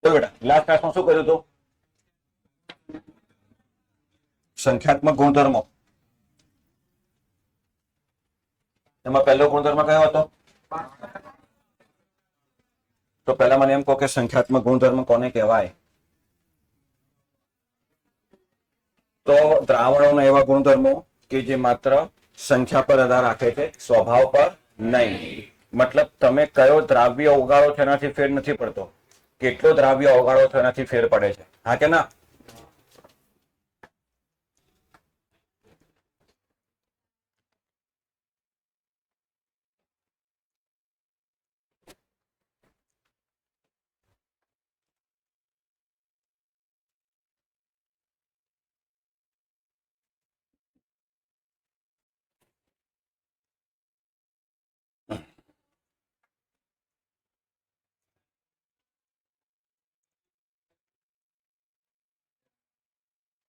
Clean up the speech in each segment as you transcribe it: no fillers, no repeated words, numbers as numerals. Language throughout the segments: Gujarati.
તો બેટા લાસ્ટ ક્લાસમાં શું કર્યું હતું? સંખ્યાત્મક ગુણધર્મો. એમાં પહેલો ગુણધર્મ કયો હતો? તો પહેલા મને એમ કહો કે સંખ્યાત્મક ગુણધર્મ કોને કહેવાય? તો દ્રાવણોના એવા ગુણધર્મો કે જે માત્ર સંખ્યા પર આધાર રાખે છે, સ્વભાવ પર નહીં. મતલબ તમે કયો દ્રાવ્ય ઓગાળો છો એનાથી ફેર નથી પડતો, કેટલો દ્રાવ્ય ઓગાળો છો એનાથી ફેર પડે છે. હા કે ના?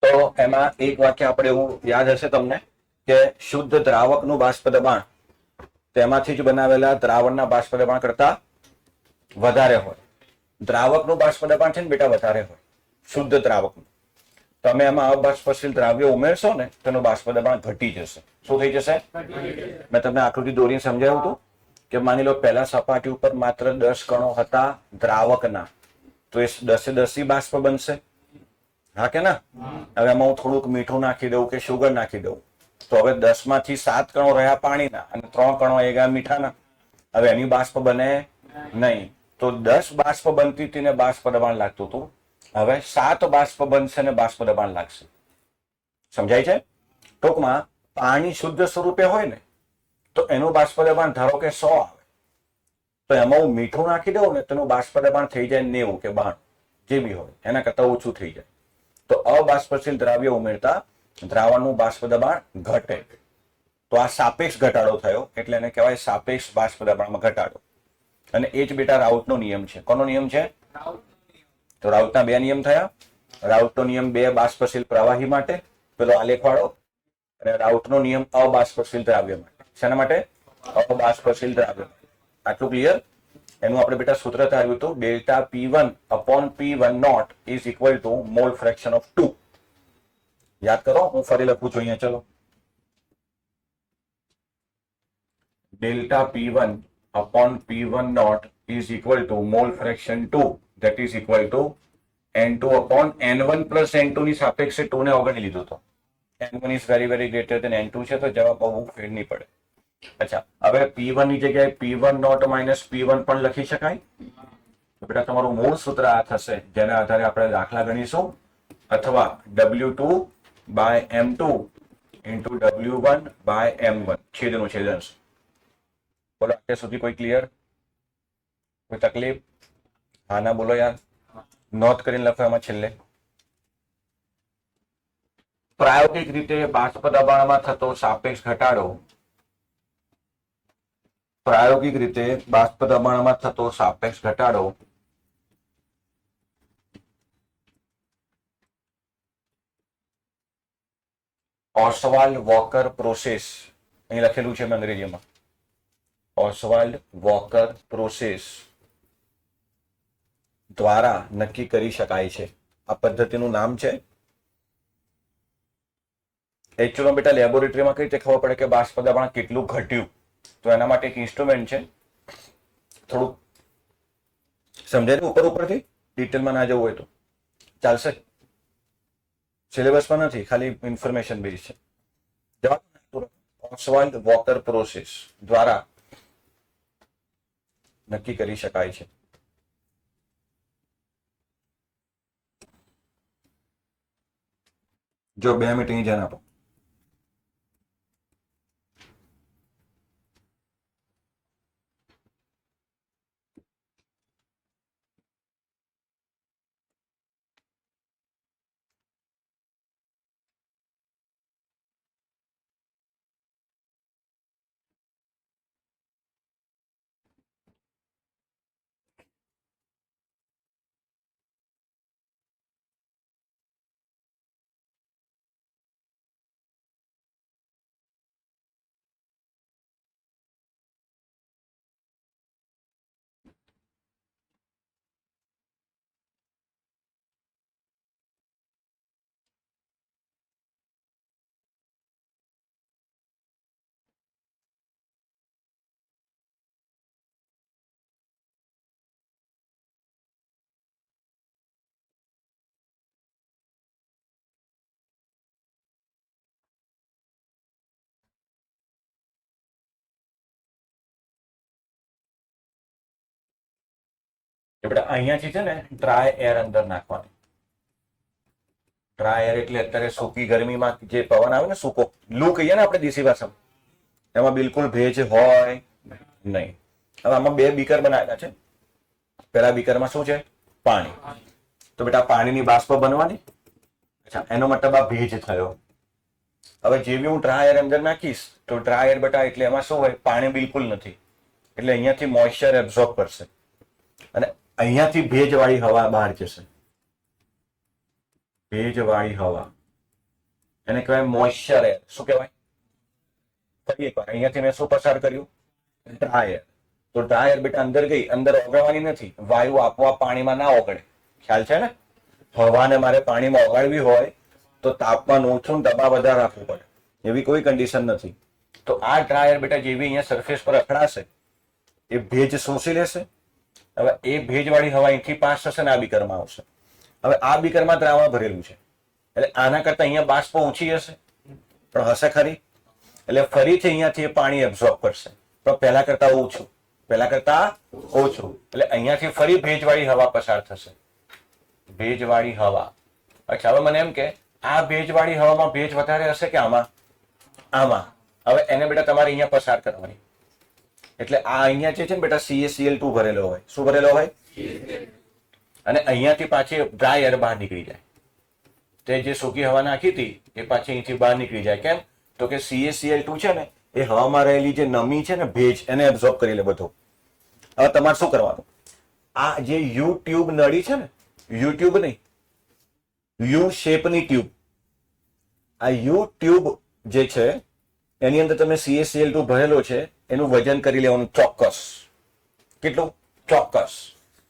તો એમાં એક વાક્ય આપણે એવું યાદ હશે તમને કે શુદ્ધ દ્રાવકનું બાષ્પ દબાણ તેમાંથી જ બનાવેલા દ્રાવણના બાષ્પ દબાણ કરતા વધારે હોય. દ્રાવકનું બાષ્પ દબાણ છે ને બેટા વધારે હોય શુદ્ધ દ્રાવકનું. તમે એમાં અબાષ્પશીલ દ્રાવ્ય ઉમેરશો ને તેનું બાષ્પ દબાણ ઘટી જશે. શું થઈ જશે? મેં તમને આકૃતિ દોરીને સમજાવ્યું હતું કે માની લો પહેલા સપાટી ઉપર માત્ર 10 કણો હતા દ્રાવકના, તો એ 10 બાષ્પ બનશે. હા કે ના? હવે એમાં હું થોડુંક મીઠું નાખી દઉં કે સુગર નાખી દઉં તો હવે 10 માંથી 7 કણો રહ્યા પાણીના અને 3 કણો એ ગયા મીઠાના. હવે એની બાષ્પ બને નહીં. તો 10 બાષ્પ બનતી હતી ને બાષ્પ દબાણ લાગતું હતું, હવે 7 બાષ્પ બનશે ને બાષ્પ દબાણ લાગશે. સમજાય છે? ટૂંકમાં પાણી શુદ્ધ સ્વરૂપે હોય ને તો એનું બાષ્પ દબાણ ધારો કે 100 આવે, તો એમાં હું મીઠું નાખી દઉં ને તેનું બાષ્પ દબાણ થઈ જાય 90 કે 92, જે બી હોય એના કરતા ઓછું થઈ જાય. તો અબાષ્પશીલ દ્રાવ્ય ઉમેરતા દ્રાવણનું બાષ્પ દબાણ ઘટે. તો આ સાપેક્ષ ઘટાડો થયો એટલે એને કહેવાય સાપેક્ષ બાષ્પ દબાણમાં ઘટાડો. અને એ જ બેટા રાઉટનો નિયમ છે. કોનો નિયમ છે? તો રાઉટના બે નિયમ થયા. રાઉટનો નિયમ 2 બાષ્પશીલ પ્રવાહી માટે, પેલો આલેખ વાળો, અને રાઉટનો નિયમ અબાષ્પશીલ દ્રાવ્ય માટે. શેના માટે? અબાષ્પશીલ દ્રાવ્ય. આટલું ક્લિયર? એનું આપણે બેટા સૂત્ર ધાર્યું હતું delta P1 upon P1 naught is equal to mole fraction of 2. યાદ કરો, હું ફરી લખું છું અહીંયા. ચલો, delta P1 upon P1 naught is equal to mole fraction 2 that is equal to N2 upon N1 plus N2 ની સાપેક્ષે 2 ને અવગણી લીધું તો N1 is very very greater than N2 છે, તો જવાબ બહુ ફેર નહીં પડે. અચ્છા, હવે P1 ની જગ્યાએ P1 નોટ માઇનસ P1 પણ લખી શકાય. બેટા તમારું મૂળ સૂત્ર આ થશે જેના આધારે આપણે દાખલા ગણીશું, અથવા W2 by M2 into W1 by M1 છેદનું છેદન. બોલો અત્યાર સુધી કોઈ ક્લિયર? કોઈ તકલીફ? હા ના બોલો યાર, નોટ કરીને લખો એમાં છેલ્લે. પ્રાયોગિક રીતે બાષ્પ દબાણમાં થતો સાપેક્ષ ઘટાડો, પ્રાયોગિક રીતે બાષ્પ દબાણમાં થતો સાપેક્ષ ઘટાડો ઓસ્વાલ્ડ વોકર પ્રોસેસ, અહીં લખેલું છે અંગ્રેજીમાં, ઓસ્વાલ્ડ વોકર પ્રોસેસ દ્વારા નક્કી કરી શકાય છે. આ પદ્ધતિનું નામ છે. એકચ્યુઅલી બેટા લેબોરેટરીમાં કઈ રીતે ખબર પડે કે બાષ્પ દબાણ કેટલું ઘટ્યું? તો એના માટે એક ઇન્સ્ટ્રુમેન્ટ છે, થોડું સમજાય ઉપર ઉપરથી, ડિટેલમાં ના જવું હોય તો ચાલશે. સિલેબસમાં નથી, ખાલી ઇન્ફોર્મેશન બેઝ છે. ઓસ્વાલ્ડ વોકર પ્રોસેસ દ્વારા નક્કી કરી શકાય છે. જો 2 મિનિટ અહીં ધ્યાન આપો. એ બેટા અહીંયાથી છે ને ડ્રાય એર અંદર નાખવાની. ડ્રાય એર એટલે અત્યારે સૂકી ગરમીમાં જે પવન આવે ને, સૂકો લૂ કહીએ ને આપણે દેશી ભાષામાં, એમાં બિલકુલ ભેજ હોય નહીં. હવે આમાં બે બીકર બનાવેલા છે. પેલા બીકરમાં શું છે? પાણી. તો બેટા પાણીની બાષ્પ બનવાની. અચ્છા, એનો મતલબ આ ભેજ થયો. હવે જેવી હું ડ્રાય એર અંદર નાખીશ તો ડ્રાય એર બેટા એટલે એમાં શું હોય? પાણી બિલકુલ નથી. એટલે અહીંયાથી મોઇશ્ચર એબ્ઝોર્બ કરશે અને અહીંયાથી ભેજવાળી હવા બહાર જશે. ભેજવાળી હવા એને કહેવાય મોઇશ્ચર એર. શું કહેવાય? ફરી એકવાર અહીંયાથી મેં શું પસાર કર્યું? Dry air. તો ડ્રાય એર બેટા અંદર ગઈ, અંદર ઓગળવાની નથી. વાયુ આપોઆપ પાણીમાં ના ઓગળે. ખ્યાલ છે ને? હવાને મારે પાણીમાં ઓગાળવી હોય તો તાપમાન ઓછું, દબાણ વધારે રાખવું પડે. એવી કોઈ કન્ડિશન નથી. તો આ ડ્રાય એર બેટા જેવી અહીંયા સરફેસ પર અથડાશે એ ભેજ શોષી લેશે. હવે એ ભેજવાળી હવા અહીંથી પાસ થશે ને આ બીકરમાં આવશે. હવે આ બીકરમાં દ્રાવણ ભરેલું છે એટલે આના કરતા અહીંયા બાષ્પ ઓછી હશે, પણ હશે ખરી. એટલે ફરીથી અહીંયાથી એ પાણી એબ્ઝોર્બ કરશે, પણ પહેલા કરતા ઓછું. પહેલા કરતા ઓછું એટલે અહીંયાથી ફરી ભેજવાળી હવા પસાર થશે. ભેજવાળી હવા. અચ્છા, હવે મને એમ કે આ ભેજવાળી હવામાં ભેજ વધારે હશે કે આમાં? આમાં. હવે એને બેટા તમારે અહીંયા પસાર કરવાની. એટલે આ અહીંયા જે છે ને બેટા CaCl2 ભરેલો હોય. શું ભરેલો હોય? અને અહીંયાથી પાછી ડ્રાય એર બહાર નીકળી જાય. તે જે સૂકી હવા નાખી હતી એ પાછી અહીંથી બહાર નીકળી જાય. કેમ? તો કે CaCl2 છે ને એ હવામાં રહેલી જે નમી છે ને, ભેજ, એને એબ્ઝોર્બ કરી લે બધો. હવે તમારે શું કરવાનું? આ જે યુ ટ્યુબ નળી છે ને, યુ ટ્યુબ નહીં, યુ શેપની ટ્યુબ, આ યુ ટ્યુબ જે છે એની અંદર તમે CaCl2 ભરેલો છે, એનું વજન કરી લેવાનું ચોક્કસ. કેટલું? ચોક્કસ.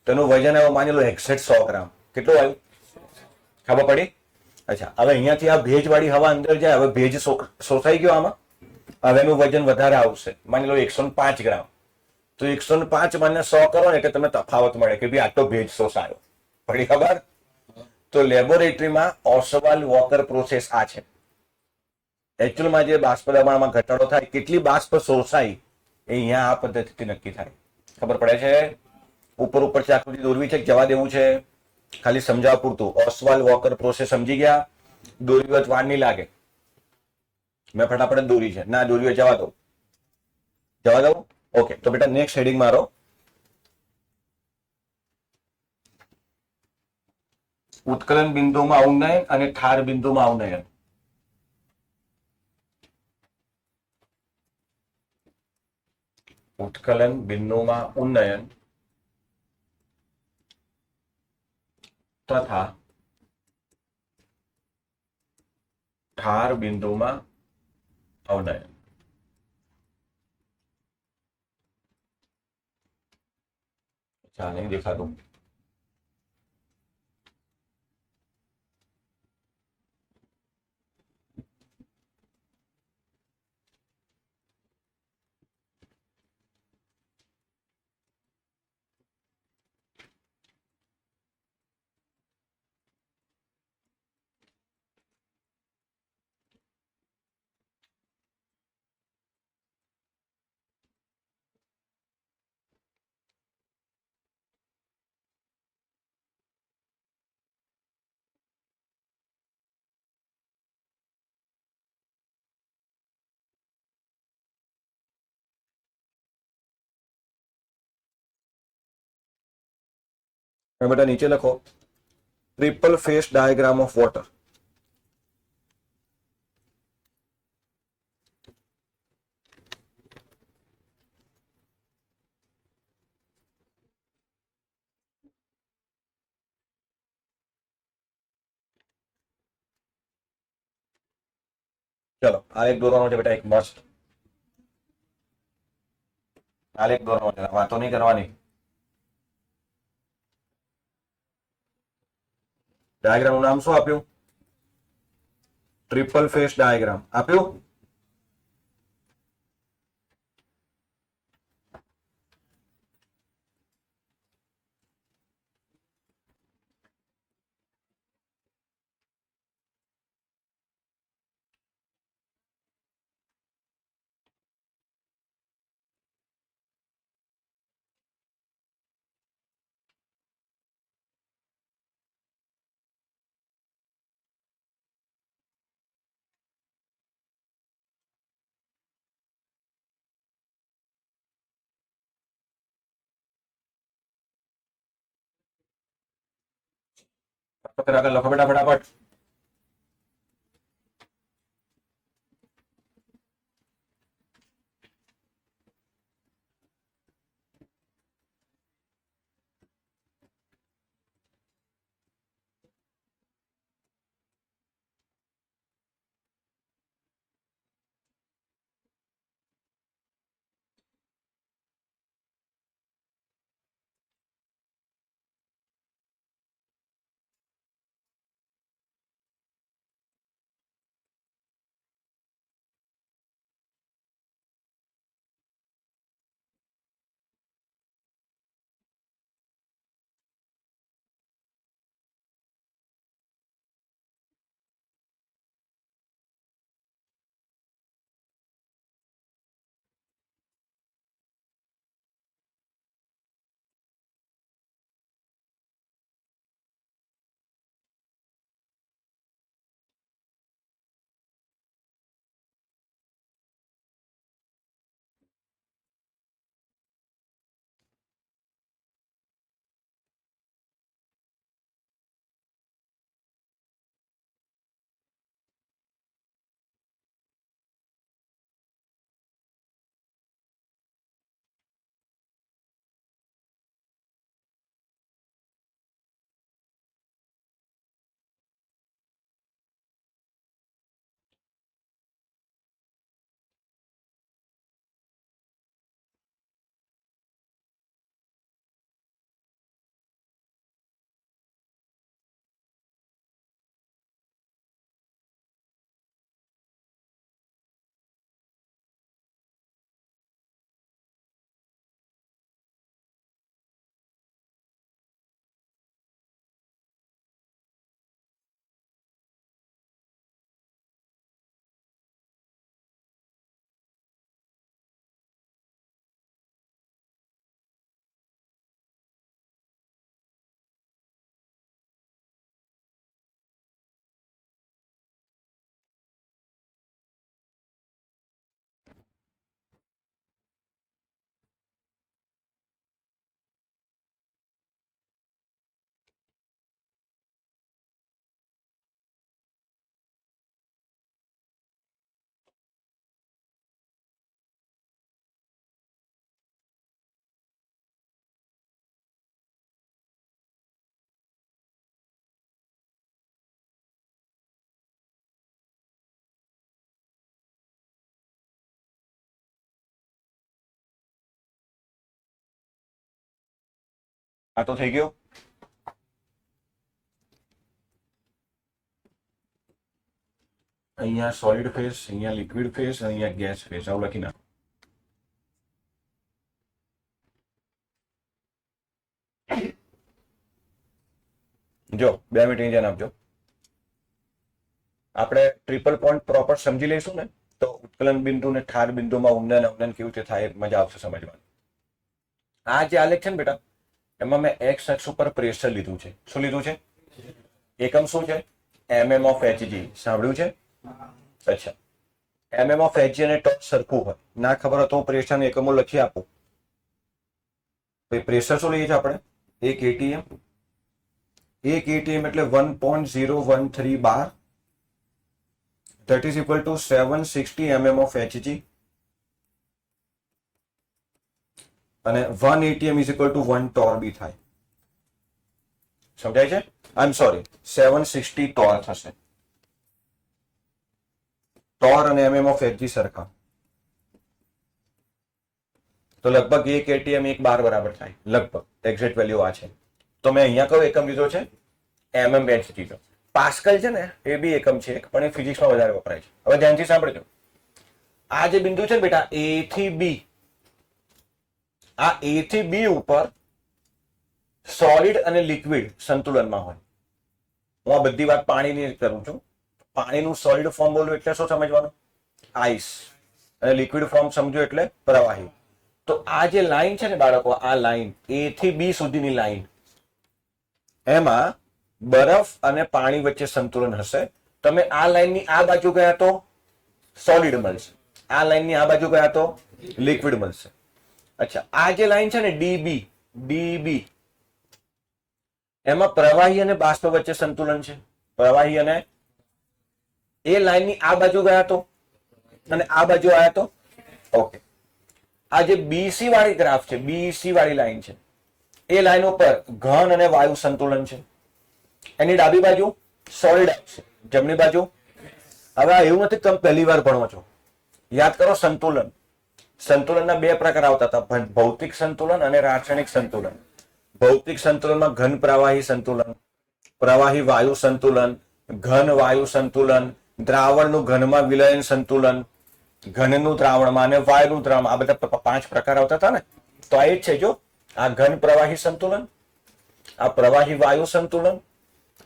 તેનું વજન આવ્યું માની લો એક્ઝેક્ટ 100 ગ્રામ. કેટલું આવ્યું? ખબર પડી? અચ્છા, હવે અહીંયાથી આ ભેજવાળી હવા અંદર જાય. હવે ભેજ શોષાઈ ગયો આમાં. હવે એનું વજન વધારે આવશે, માની લો 105 ગ્રામ. તો 105 માને 100 કરો ને એટલે તમને તફાવત મળે કે ભાઈ આટલો ભેજ શોષાયો. પડી ખબર? તો લેબોરેટરીમાં ઓસવાલ વોકર પ્રોસેસ આ છે. એકચ્યુઅલમાં જે બાષ્પ દબાણમાં ઘટાડો થાય, કેટલી બાષ્પ શોષાય, એ અહીંયા આ પદ્ધતિથી નક્કી થાય. ખબર પડે છે? ઉપર ઉપરથી આકૃતિ દોરવી છે, જવા દેવું છે? ખાલી સમજાવવા પૂરતું. ઓસવાલ વોકર પ્રોસેસ સમજી ગયા? દોરવી હોય વાર નહીં લાગે. મેં ફટાફટ દોરી છે. ના દોરી હોય જવા દો. જવા દઉં? ઓકે, તો બેટા નેક્સ્ટ હેડિંગ મારો ઉત્કલન બિંદુમાં ઉન્નયન અને ઠાર બિંદુમાં અવનયન. ઉત્કલન બિંદુમાં ઉન્નયન તથા ઠાર બિંદુમાં અવનયન. અચ્છા, નહીં દેખાતું. બેટા નીચે લખો triple face diagram of water. ચલો, આલેખ દોરવાનો છે બેટા એક મસ્ત. આલેખ દોરવાનો છે, વાતો નહીં કરવાની. ડાયાગ્રામ નું નામ શું આપ્યું? ટ્રિપલ ફેસ ડાયાગ્રામ આપ્યું. પત્ર આગળ લખો બેટા ફટાફટ. આ તો થઈ ગયો. અહીંયા સોલિડ ફેઝ, અહીંયા લિક્વિડ ફેઝ, અહીંયા ગેસ ફેઝ. આવું લખી નાખો. જો 2 મિનિટ ધ્યાન આપજો. આપણે ટ્રિપલ પોઈન્ટ પ્રોપર સમજી લઈશું ને તો ઉત્કલન બિંદુ ને ઠાર બિંદુમાં ઉંડન અવનન કેવી રીતે થાય મજા આવશે સમજવાની. આ જે આલેખ છે ને બેટા, એમાં મેં એક્સ અક્ષ ઉપર પ્રેશર લીધું છે. શું લીધું છે? એકમ શું છે? mm of hg. સાંભળ્યું છે? અચ્છા, mm of hg અને ટોર્ક સરખું હોય. ના ખબર હોય તો પ્રેશર ને એકમો લખી આપું. પ્રેશર શું લઈએ છીએ આપણે? 1 atm. 1 atm એટલે 1.013 bar. That is equal to 760 mm of hg. અને 1 atm is equal to 1 torr બી થાય. સમજાય છે? આઈ એમ સોરી, 760 torr થશે. ટોર અને mm of hg સરખા. તો લગભગ 1 atm 1 bar બરાબર થાય. લગભગ એક્ઝેક્ટ વેલ્યુ આ છે. તો મેં અહીંયા કયો એકમ લીધો છે? mm hg. પાસ્કલ છે ને એ બી એકમ છે પણ એ ફિઝિક્સમાં વધારે વપરાય છે. હવે ધ્યાનથી સાંભળજો. આ જે બિંદુ છે ને બેટા, a થી b, આ a થી b ઉપર સોલિડ અને લિક્વિડ સંતુલનમાં હોય. હું આ બધી વાત પાણીની કરું છું. પાણીનું સોલિડ ફોર્મ બોલું એટલે શું સમજવાનું? આઈસ. અને લિક્વિડ ફોર્મ સમજો એટલે પ્રવાહી. તો આ જે લાઈન છે ને બાળકો, આ લાઈન a થી b સુધીની લાઈન, એમાં બરફ અને પાણી વચ્ચે સંતુલન હશે. તમે આ લાઈનની આ બાજુ ગયા તો સોલિડ મળશે, આ લાઈનની આ બાજુ ગયા તો લિક્વિડ મળશે. અચ્છા, આ જે લાઈન છે ને ડીબી, એમાં પ્રવાહી અને બાષ્પ વચ્ચે સંતુલન છે. પ્રવાહી અને એ લાઈનની આ બાજુ ગયા તો અને આ બાજુ આવ્યા તો. ઓકે, આ જે બીસી વાળી ગ્રાફ છે, બીસી વાળી લાઈન છે, એ લાઈન ઉપર ઘન અને વાયુ સંતુલન છે. એની ડાબી બાજુ સોલિડ આવશે, જમણી બાજુ. હવે એવું નથી તમે પહેલી વાર ભણો છો. યાદ કરો, સંતુલન, સંતુલનના બે પ્રકાર આવતા હતા, ભૌતિક સંતુલન અને રાસાયણિક સંતુલન. ભૌતિક સંતુલનમાં ઘન પ્રવાહી સંતુલન, પ્રવાહી વાયુ સંતુલન, ઘન વાયુ સંતુલન, દ્રાવણનું ઘનમાં વિલયન સંતુલન, ઘનનું દ્રાવણમાં અને વાયુનું દ્રાવણમાં, આ બધા 5 પ્રકાર આવતા હતા ને. તો આ એ જ છે, જો આ ઘન પ્રવાહી સંતુલન, આ પ્રવાહી વાયુ સંતુલન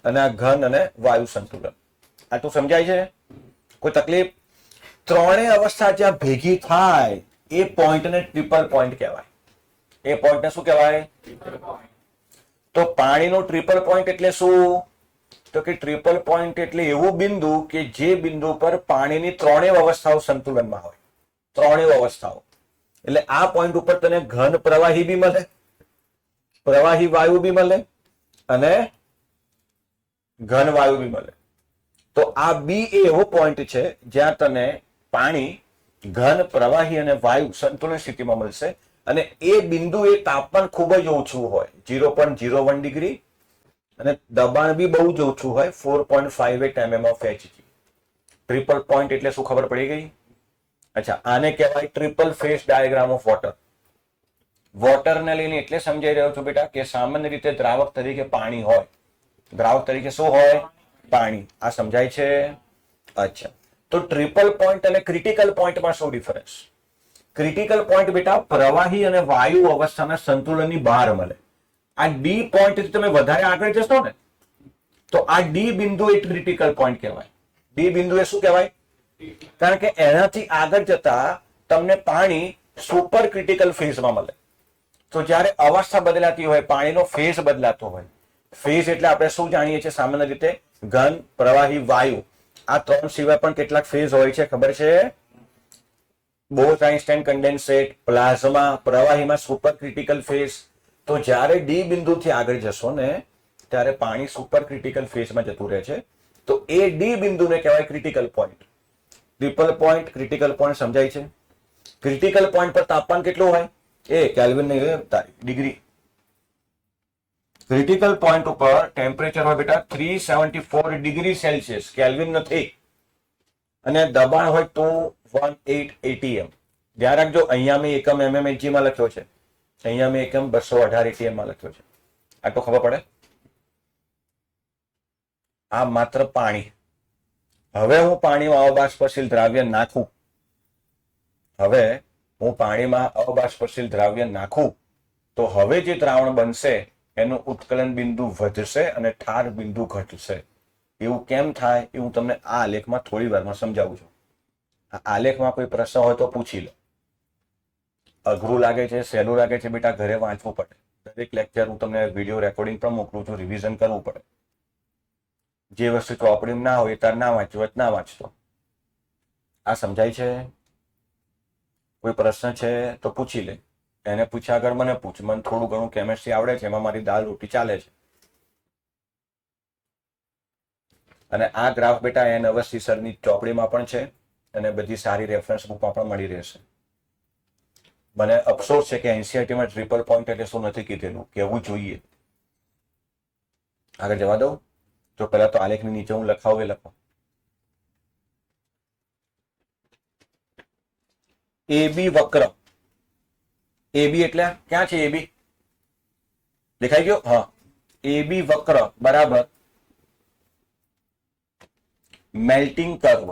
અને આ ઘન અને વાયુ સંતુલન. આટલું સમજાય છે? કોઈ તકલીફ? ત્રણેય અવસ્થા જ્યાં ભેગી થાય એ પોઈન્ટને ટ્રિપલ પોઈન્ટ કહેવાય. એ પોઈન્ટને શું કહેવાય? તો પાણીનો ટ્રિપલ પોઈન્ટ એટલે શું? તો કે ટ્રિપલ પોઈન્ટ એટલે એવું બિંદુ કે જે બિંદુ પર પાણીની ત્રણેય અવસ્થાઓ સંતુલનમાં હોય. ત્રણેય અવસ્થાઓ એટલે આ પોઈન્ટ ઉપર તને ઘન પ્રવાહી બી મળે, પ્રવાહી વાયુ બી મળે અને ઘન વાયુ બી મળે. તો આ બી એવો પોઈન્ટ છે જ્યાં તને પાણી ઘન, પ્રવાહી અને વાયુ સંતુલન સ્થિતિમાં મળશે. અને એ બિંદુ એ તાપમાન ખૂબ જ ઓછું હોય, 0.01 ડિગ્રી, અને દબાણ બી બહુ જ ઓછું હોય, 4.58 mm of Hg. Triple point એટલે શું, ખબર પડી ગઈ? અચ્છા, આને કહેવાય triple phase diagram of water. વોટરને લઈને એટલે સમજાઈ રહ્યો છું બેટા કે સામાન્ય રીતે દ્રાવક તરીકે પાણી હોય. દ્રાવક તરીકે શું હોય? પાણી. આ સમજાય છે? અચ્છા, તો ટ્રિપલ પોઈન્ટ અને ક્રિટિકલ પોઈન્ટમાં શું ડિફરન્સ? ક્રિટિકલ પોઈન્ટ બેટા પ્રવાહી અને વાયુ અવસ્થાના સંતુલનની બહાર મળે. આ ડી પોઈન્ટ તમે વધારે આગળ જશો ને તો આ ડી બિંદુ એ ક્રિટિકલ પોઈન્ટ કહેવાય. ડી બિંદુ એ શું કહેવાય? કારણ કે એનાથી આગળ જતા તમને પાણી સુપર ક્રિટિકલ ફેઝમાં મળે. તો જ્યારે અવસ્થા બદલાતી હોય, પાણીનો ફેઝ બદલાતો હોય, ફેઝ એટલે આપણે શું જાણીએ છીએ સામાન્ય રીતે? ઘન, પ્રવાહી, વાયુ. આ ત્રણ સિવાય પણ કેટલાક ફેઝ હોય છે, ખબર છે? બોઝ-આઇન્સ્ટાઇન કન્ડેન્સેટ, પ્લાઝમા, પ્રવાહીમાં સુપર ક્રિટિકલ ફેઝ. તો જ્યારે ડી બિંદુથી આગળ જશો ને ત્યારે પાણી સુપર ક્રિટિકલ ફેઝમાં જતું રહે છે. તો એ ડી બિંદુને કહેવાય critical point. Triple point, critical point સમજાય છે? ક્રિટિકલ પોઈન્ટ પર તાપમાન કેટલું હોય? એ કેલ્વિન નહીં, ડિગ્રી. ક્રિટિકલ પોઈન્ટ ઉપર ટેમ્પરેચર હોય બેટા 374 ડિગ્રી સેલ્સિયસ, કેલ્વિન નથી. અને દબાણ હોય 218 atm. ધ્યાન રાખજો, અહીંયા મેં એકમ mmHg માં લખ્યો છે, અહીંયા મેં એકમ 218 atm માં લખ્યો છે. આ તો ખબર પડે? આ માત્ર પાણી. હવે હું પાણીમાં અબાષ્પશીલ દ્રાવ્ય નાખું, હવે હું પાણીમાં અબાષ્પશીલ દ્રાવ્ય નાખું તો હવે જે દ્રાવણ બનશે એનું ઉત્કલન બિંદુ વધશે અને ઠાર બિંદુ ઘટશે. એવું કેમ થાય એ હું તમને આ આલેખમાં થોડી વારમાં સમજાવું છું. આ આલેખમાં કોઈ પ્રશ્ન હોય તો પૂછી લો. અઘરું લાગે છે, સહેલું લાગે છે બેટા, ઘરે વાંચવું પડે. દરેક લેક્ચર હું તમને વિડીયો રેકોર્ડિંગ પણ મોકલું છું, રિવિઝન કરવું પડે. જે વસ્તુ ચોપડીમાં ના હોય ત્યારે ના વાંચવું, ના વાંચતો. આ સમજાય છે? કોઈ પ્રશ્ન છે તો પૂછી લે. એને પૂછ્યા આગળ મને પૂછ. મને થોડું ઘણું કેમેસ્ટ્રી આવડે છે, એમાં મારી દાલ રોટી ચાલે છે. અને આ ગ્રાફ બેટા એન અવસ્થી સરની ચોપડીમાં પણ છે અને બધી સારી રેફરન્સ બુકમાં પણ મળી રહેશે. મને અફસોસ છે કે એનસીઆરટીમાં ટ્રિપલ પોઈન્ટ એટલે શું નથી કીધેલું, કહેવું જોઈએ. આગળ જવા દઉં તો પહેલા તો આલેખની નીચે હું લખાવું એ લખો. એબી વક્ર. એબી એટલે ક્યાં છે? એબી દેખાઈ ગયો? હા, એબી વક્ર બરાબર મેલ્ટિંગ કર્વ.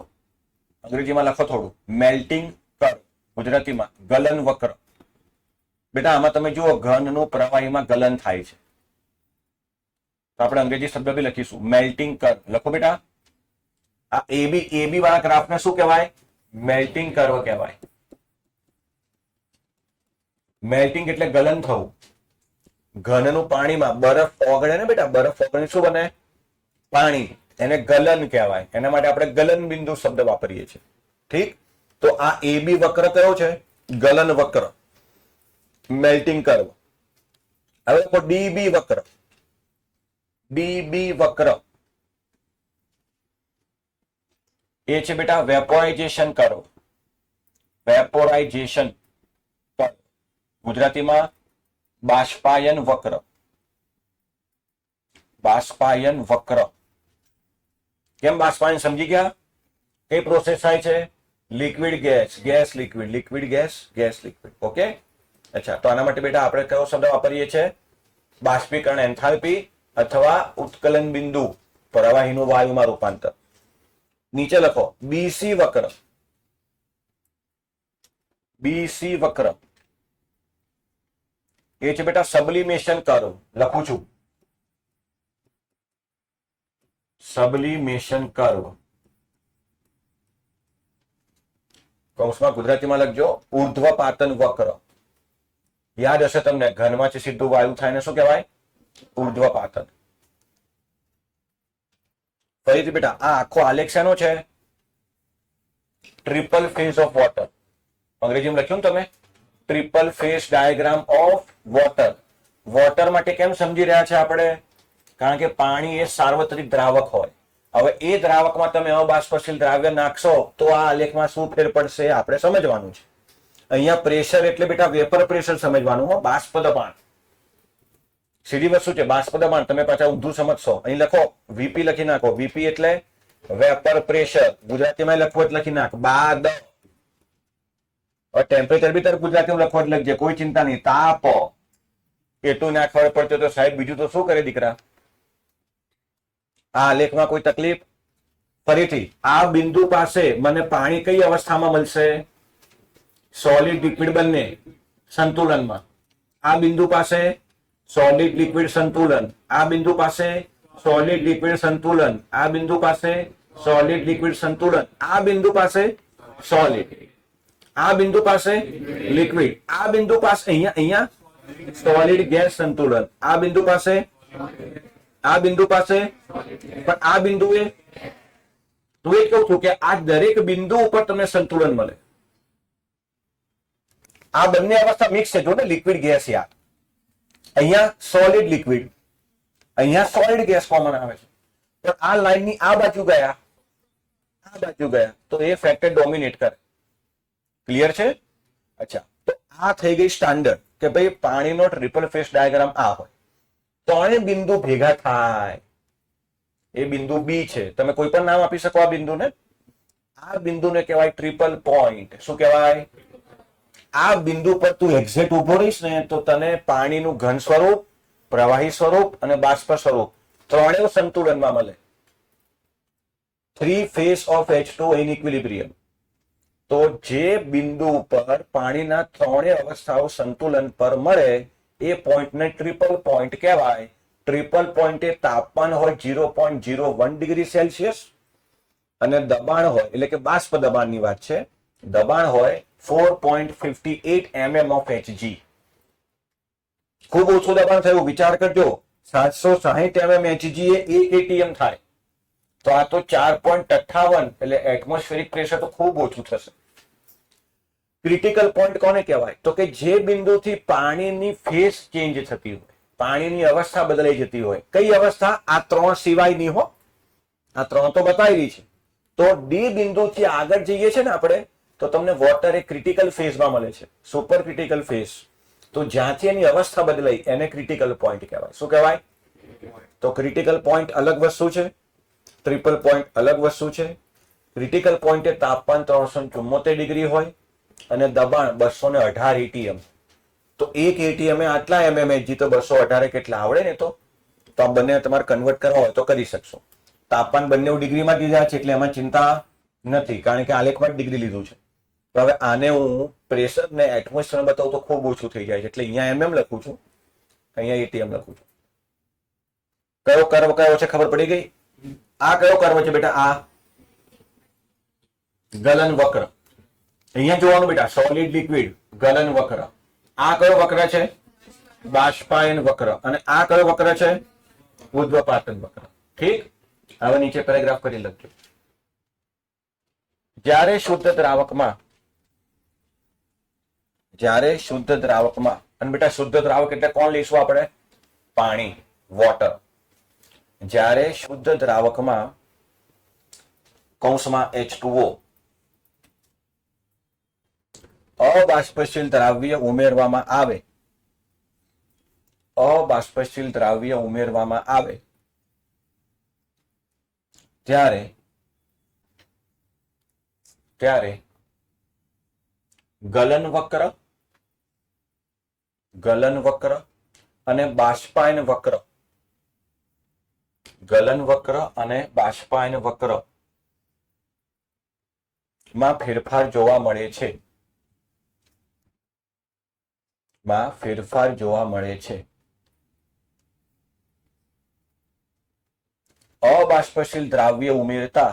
અંગ્રેજીમાં લખો થોડું, મેલ્ટિંગ કર્વ. ગુજરાતીમાં ગલન વક્ર. બેટા આમાં તમે જુઓ, ઘનનું પ્રવાહીમાં ગલન થાય છે, તો આપણે અંગ્રેજી શબ્દ બી લખીશું, મેલ્ટિંગ કર્વ. લખો બેટા. આ એબી વાળા ગ્રાફને શું કહેવાય? મેલ્ટિંગ કર્વ કહેવાય. મેલ્ટિંગ એટલે ગલન થવું. ઘનનું પાણીમાં બરફ ઓગળે ને બેટા, બરફ ઓગળે શું બને? પાણી. એને ગલન કહેવાય. એના માટે આપણે ગલન બિંદુ શબ્દ વાપરીએ છીએ. ઠીક? તો આ એબી વક્ર કયો છે? ગલન વક્ર, મેલ્ટિંગ કર્વ. હવે ડીબી વક્ર. બીબી વક્ર એ છે બેટા વેપોરાઇઝેશન કર્વ. વેપોરાઇઝેશન કર્વ ગુજરાતીમાં બાષ્પાયન વક્ર. બાષ્પાયન વક્ર. કેમ બાષ્પાયન સમજી ગયા? કઈ પ્રોસેસ થાય છે? Liquid gas, gas liquid, liquid gas, gas liquid. Okay. અચ્છા, તો આના માટે બેટા આપણે કયો શબ્દ વાપરીએ છીએ? બાષ્પીકરણ એન્થાલ્પી અથવા ઉત્કલન બિંદુ, પ્રવાહીનું વાયુમાં રૂપાંતર. નીચે લખો બીસી વક્ર. બીસી વક્ર એ છે બેટા સબલિમેશન કર્વ. લખું છું સબલિમેશન કર્વ. કૌંસમાં ગુજરાતીમાં લખજો ઉર્ધ્વપાતન વક્ર. યાદ હશે તમને, ઘનમાંથી સીધું વાયુ થાય ને શું કહેવાય? ઉર્ધ્વપાતન. ફરીથી બેટા આ આખો આલેખ શેનો છે? Triple phase of water. અંગ્રેજીમાં લખ્યું ને તમે, triple phase diagram of water. Water માટે કેમ સમજી રહ્યા છે આપણે? કારણ કે પાણી એ સાર્વત્રિક દ્રાવક હોય. હવે એ દ્રાવકમાં તમે અબાષ્પશીલ દ્રાવ્ય નાખશો તો આ આલેખમાં શું ફેર પડશે આપણે સમજવાનું છે. અહીંયા પ્રેશર એટલે બેટા વેપર પ્રેશર સમજવાનું હો, બાષ્પ દબાણ. સીધી વસ્તુ છે બાષ્પ દબાણ. તમે પાછા ઊંધું સમજશો. અહીં લખો વીપી લખી નાખો. વીપી એટલે વેપર પ્રેશર. ગુજરાતીમાં લખવું એટલે લખી નાખ બાદ. ટેમ્પરેચર બી તારે ગુજરાતીમાં લખવું એટલે લખજે, કોઈ ચિંતા નહીં. તાપ એટલું ના ખબર પડતો તો સાહેબ બીજું તો શું કરે દીકરા? આ આલેખમાં કોઈ તકલીફ? ફરીથી આ બિંદુ પાસે મને પાણી કઈ અવસ્થામાં મળશે? સોલિડ લિક્વિડ બંને સંતુલનમાં. આ બિંદુ પાસે સોલિડ લિક્વિડ સંતુલન. આ બિંદુ પાસે સોલિડ લિક્વિડ સંતુલન. આ બિંદુ પાસે સોલિડ લિક્વિડ સંતુલન. આ બિંદુ પાસે સોલિડ. આ બિંદુ પાસે લિક્વિડ. આ બિંદુ પાસે અહીંયા સોલિડ ગેસ સંતુલન. આ બિંદુ પાસે પણ આ બિંદુએ હું એ કહું છું કે આ દરેક બિંદુ ઉપર તમને સંતુલન મળે. આ બંને અવસ્થા મિક્સ છે. જો ને લિક્વિડ ગેસ યાર, અહીંયા સોલિડ લિક્વિડ, અહીંયા સોલિડ ગેસ કોમન આવે છે. પણ આ લાઈનની આ બાજુ ગયા, આ બાજુ ગયા તો એ ફેક્ટર ડોમિનેટ કરે. ક્લિયર છે? અચ્છા, તો આ થઈ ગઈ સ્ટાન્ડર્ડ કે ભાઈ પાણીનો ટ્રિપલ ફેઝ ડાયાગ્રામ આ હોય. ત્રણે બિંદુ ભેગા થાય એ બિંદુ બી છે. તમે કોઈ પણ નામ આપી શકો આ બિંદુને. આ બિંદુને કહેવાય ટ્રિપલ પોઈન્ટ. શું કહેવાય? આ બિંદુ પર તું એક્ઝેક્ટ ઉભો રહીશ ને તો તને પાણીનું ઘન સ્વરૂપ, પ્રવાહી સ્વરૂપ અને બાષ્પ સ્વરૂપ ત્રણેય સંતુલનમાં મળે. 3 phase of H2 in equilibrium. તો જે બિંદુ પર પાણીના ત્રણેય અવસ્થાઓ સંતુલન પર મળે એ પોઈન્ટને ટ્રિપલ પોઈન્ટ કહેવાય. ટ્રિપલ પોઈન્ટ એ તાપમાન હોય 0.01 ડિગ્રી સેલ્સિયસ અને દબાણ હોય એટલે કે બાષ્પ દબાણની વાત છે, દબાણ હોય 4.58 mm of Hg. ખૂબ ઓછું દબાણ થયું. વિચાર કરજો 760 mm Hg એ 1 atm થાય તો આ તો 4.58 એટલે એટમોસ્ફેરિક પ્રેશર તો ખૂબ ઓછું થશે. ક્રિટિકલ પોઈન્ટ કોને કહેવાય? તો કે જે બિંદુથી પાણીની ફેઝ ચેન્જ થતી હોય, પાણીની અવસ્થા બદલાઈ જતી હોય. કઈ અવસ્થા? આ ત્રણ સિવાયની હો, આ ત્રણ તો બતાવી છે. તો ડી બિંદુથી આગળ જઈએ છે ને આપણે તો તમને વોટર એ ક્રિટિકલ ફેઝમાં મળે છે, સુપર ક્રિટિકલ ફેઝ. તો જ્યાંથી એની અવસ્થા બદલાઈ એને ક્રિટિકલ પોઈન્ટ કહેવાય. શું કહેવાય? તો ક્રિટિકલ પોઈન્ટ અલગ વસ્તુ છે, ટ્રિપલ પોઈન્ટ અલગ વસ્તુ છે. ક્રિટિકલ પોઈન્ટ એ તાપમાન 374 ડિગ્રી હોય અને દબાણ 218 atm. તો 1 atm એ આટલા mmHg તો 218 કેટલા આવડે ને? તો આ બંને તમારે કન્વર્ટ કરવા હોય તો કરી શકશો. તાપમાન બંને ડિગ્રીમાં દીધા છે એટલે એમાં ચિંતા નથી કારણ કે આલેખમાં ડિગ્રી લીધું છે. તો હવે આને હું પ્રેશર ને એટમોસ્ફિયર બતાવું તો ખૂબ ઓછું થઈ જાય છે એટલે અહીંયા mm લખું છું, અહીંયા atm લખું છું. કયો કર્વ કયો છે ખબર પડી ગઈ? આ કયો કર્વ છે બેટા? આ ગલન વક્ર. અહીંયા જોવાનું બેટા, સોલિડ લિક્વિડ ગલન વક્ર. આ કયો વક્ર છે? બાષ્પાયન વક્ર. અને આ કયો વક્ર છે? ઉર્ધ્વપાતન વક્ર. ઠીક. હવે નીચે પેરેગ્રાફ કરી લખજો. જ્યારે શુદ્ધ દ્રાવકમાં અને બેટા શુદ્ધ દ્રાવક એટલે કોણ લઈશું આપણે? પાણી, વોટર. જ્યારે શુદ્ધ દ્રાવકમાં કૌંસમાં H2O અબાષ્પશીલ દ્રાવ્ય ઉમેરવામાં આવે, અબાષ્પશીલ દ્રાવ્ય ઉમેરવામાં આવે ત્યારે ગલન વક્ર અને બાષ્પાયન વક્ર, ગલન વક્ર અને બાષ્પાયન વક્ર માં ફેરફાર જોવા મળે છે, અબાષ્પશીલ દ્રાવ્ય ઉમેરતા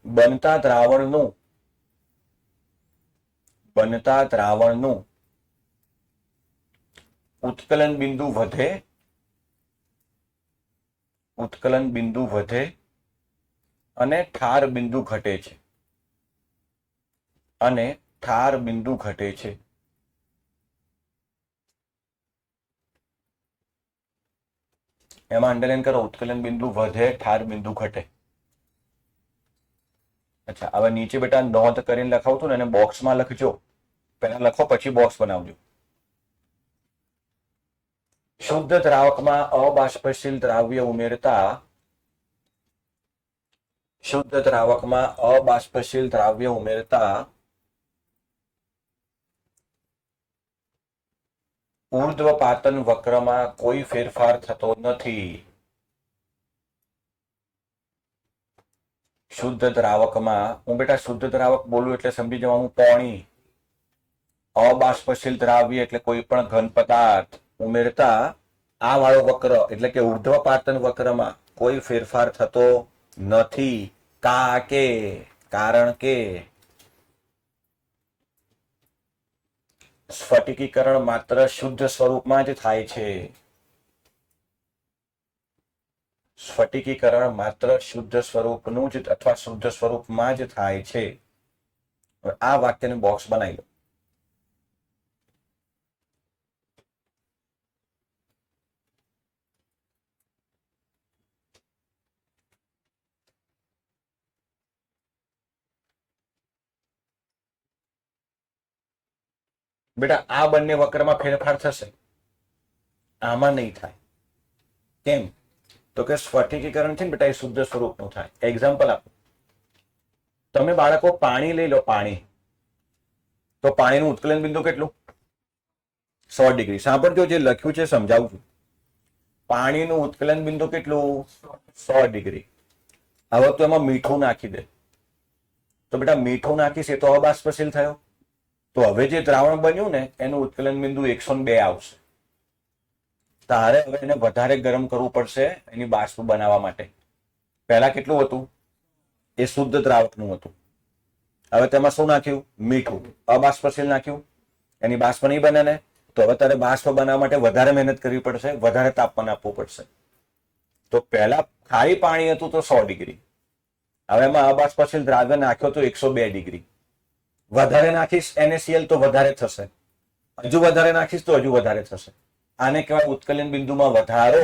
બનતા દ્રાવણનું ઉત્કલન બિંદુ વધે અને ઠાર બિંદુ ઘટે છે, એમાં અંડરલાઈન કરો, ઉત્કલન બિંદુ વધે, ઠાર બિંદુ ઘટે. અચ્છા, હવે નીચે બેટા નોંધ કરીને લખાવતું ને એને બોક્સમાં લખજો. પહેલા લખો પછી બોક્સ બનાવજો. શુદ્ધ દ્રાવકમાં અબાષ્પશીલ દ્રાવ્ય ઉમેરતા ઉર્ધ્વપાતન વક્રમાં કોઈ ફેરફાર થતો નથી. શુદ્ધ દ્રાવકમાં, હું બેટા શુદ્ધ દ્રાવક બોલું એટલે સમજી જવાનું પાણી. અબાષ્પશીલ દ્રાવ્ય એટલે કોઈ પણ ઘન પદાર્થ ઉમેરતા આ વાળો વક્ર એટલે કે ઉર્ધ્વપાતન વક્રમાં કોઈ ફેરફાર થતો નથી. કારણ કે સ્ફટિકીકરણ માત્ર શુદ્ધ સ્વરૂપમાં જ થાય છે. સ્ફટિકીકરણ માત્ર શુદ્ધ સ્વરૂપનું જ અથવા શુદ્ધ સ્વરૂપમાં જ થાય છે. આ વાક્યનું બોક્સ બનાવી લો. બેટા આ બંને વક્રમાં ફેરફાર થશે, આમાં નહીં થાય. કેમ? તો કે સ્ફટિકીકરણ છે ને બેટા એ શુદ્ધ સ્વરૂપનું થાય. એક્ઝામ્પલ આપો. તમે બાળકો પાણી લઈ લો, પાણી, તો પાણીનું ઉત્કલન બિંદુ કેટલું? 100 ડિગ્રી. સાંભળજો, જે લખ્યું છે સમજાવું છું. પાણીનું ઉત્કલન બિંદુ કેટલું? 100 ડિગ્રી. હવે તો એમાં મીઠું નાખી દે, તો બેટા મીઠું નાખીશ એ તો અબાષ્પશીલ થયો. તો હવે જે દ્રાવણ બન્યું ને એનું ઉત્કલન બિંદુ 102 આવશે. તારે હવે એને વધારે ગરમ કરવું પડશે એની બાષ્પ બનાવવા માટે. પહેલા કેટલું હતું? એ શુદ્ધ દ્રાવકનું હતું. હવે તેમાં શું નાખ્યું? મીઠું. અબાષ્પશીલ નાખ્યું, એની બાષ્પ નહીં બને ને, તો હવે તારે બાષ્પ બનાવવા માટે વધારે મહેનત કરવી પડશે, વધારે તાપમાન આપવું પડશે. તો પહેલા ખારી પાણી હતું તો 100 ડિગ્રી, હવે એમાં અબાષ્પશીલ દ્રાવ્ય નાખ્યો તો 102 ડિગ્રી. વધારે નાખીશ NaCl તો વધારે થશે, હજુ વધારે નાખીશ તો હજુ વધારે થશે. આને કહેવાય ઉત્કલન બિંદુમાં વધારો.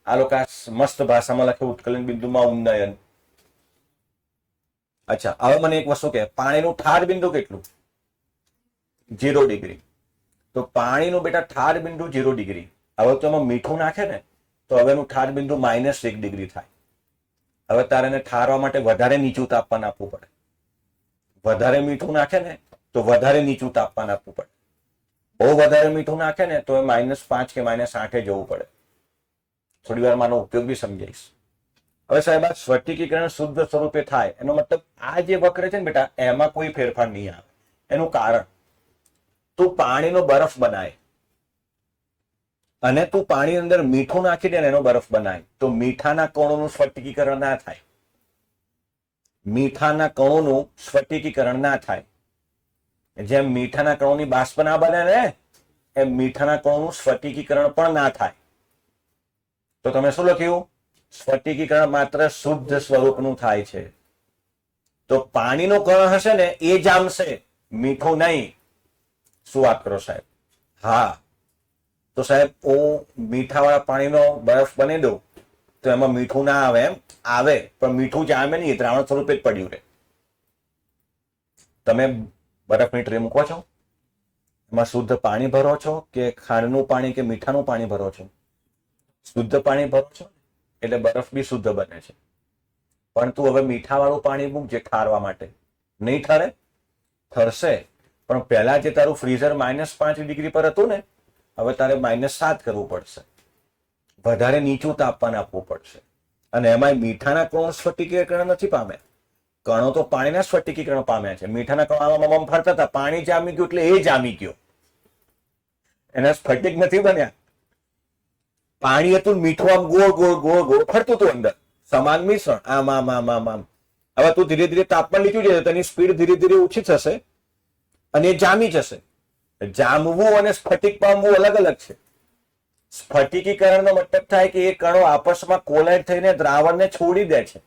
આ લોકો મસ્ત ભાષામાં લખે ઉત્કલન બિંદુમાં ઉન્નયન. અચ્છા, હવે મને એક વસ્તુ કહે, પાણીનું ઠાર બિંદુ કેટલું? 0 ડિગ્રી. તો પાણીનું બેટા ઠાર બિંદુ 0 ડિગ્રી. હવે તો એમાં મીઠું નાખે ને તો હવે એનું ઠાર બિંદુ -1 ડિગ્રી થાય. હવે તારે એને ઠારવા માટે વધારે નીચું તાપમાન આપવું પડે. વધારે મીઠું નાખે ને તો વધારે નીચું તાપમાન આપવું પડે. બહુ વધારે મીઠું નાખે ને તો એ -5 કે -8 જવું પડે. થોડી વાર આનો ઉપયોગ બી સમજાઈશ. હવે સાહેબ, આ સ્ફટિકીકરણ શુદ્ધ સ્વરૂપે થાય એનો મતલબ આ જે વક્ર છે ને બેટા એમાં કોઈ ફેરફાર નહીં આવે. એનું કારણ, તું પાણીનો બરફ બનાય અને તું પાણી અંદર મીઠું નાખી દે ને એનો બરફ બનાય, તો મીઠાના કણોનું સ્ફટિકીકરણ ના થાય. મીઠાના કણોનું સ્ફટિકીકરણ ના થાય. જેમ મીઠાના કણોની બાષ્પ ના બને ને એમ મીઠાના કણોનું સ્ફટિકીકરણ પણ ના થાય. તો તમે શું લખ્યું? સ્ફટિકીકરણ માત્ર શુદ્ધ સ્વરૂપનું થાય છે. તો પાણીનો કણ હશે ને એ જામશે, મીઠું નહીં. શું વાત કરો સાહેબ? હા, તો સાહેબ હું મીઠાવાળા પાણીનો બરફ બની દઉં તો એમાં મીઠું ના આવે? એમ આવે, પણ મીઠું જામે નહીં, દ્રાવણ સ્વરૂપે જ પડ્યું રહે. તમે બરફની ટ્રે મૂકો છો, એમાં શુદ્ધ પાણી ભરો છો કે ખાંડનું પાણી કે મીઠાનું પાણી ભરો છો? શુદ્ધ પાણી ભરો છો એટલે બરફ બી શુદ્ધ બને છે. પણ તું હવે મીઠાવાળું પાણી મૂકજે ઠારવા માટે, નહીં ઠરે? ઠરશે, પણ પહેલા જે તારું ફ્રીઝર -5 ડિગ્રી પર હતું ને, હવે તારે -7 કરવું પડશે. વધારે નીચું તાપમાન આપવું પડશે. અને એમાં મીઠાના કણો સ્ફટિકીકરણ નથી પામ્યા. કણો તો પાણીના સ્ફટિકીકરણ પામ્યા છે. મીઠાના કણો આમાં ફરતા હતા, પાણી જામી ગયું એટલે એ જામી ગયો, એના સ્ફટિક નથી બન્યા. પાણી હતું, મીઠું આમ ગોળ ગોળ ગોળ ગોળ ફરતું હતું અંદર, સમાન મિશ્રણ. આમ. હવે તું ધીરે ધીરે તાપમાન લીધું છે, તેની સ્પીડ ધીરે ધીરે ઓછી થશે અને એ જામી જશે. જામવું અને સ્ફટિક પામવું અલગ અલગ છે. સ્ફટિકીકરણનો મતલબ થાય કે એ કણો આપસમાં કોલાઇડ થઈને દ્રાવણને છોડી દે છે,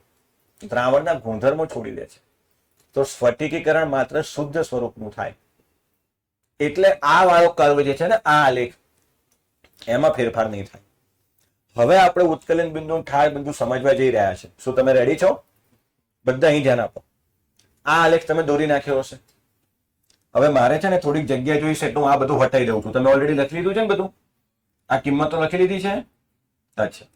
દ્રાવણના ગુણધર્મો છોડી દે છે. તો સ્ફટિકીકરણ માત્ર શુદ્ધ સ્વરૂપનું થાય. એટલે આ વાળો કર્વ જે છે ને, આ આલેખ, એમાં ફેરફાર નહીં થાય. હવે આપણે ઉત્કલન બિંદુ, ઠાર બિંદુ સમજવા જઈ રહ્યા છે. શું તમે રેડી છો? બધા અહીં ધ્યાન આપો. આ આલેખ તમે દોરી નાખ્યો હશે. હવે મારે છે ને થોડીક જગ્યા જોઈશે એટલે હું આ બધું હટાઈ દઉં છું. તમે ઓલરેડી લખી લીધું છે ને બધું? આ કિંમતો લખી લીધી છે? અચ્છા,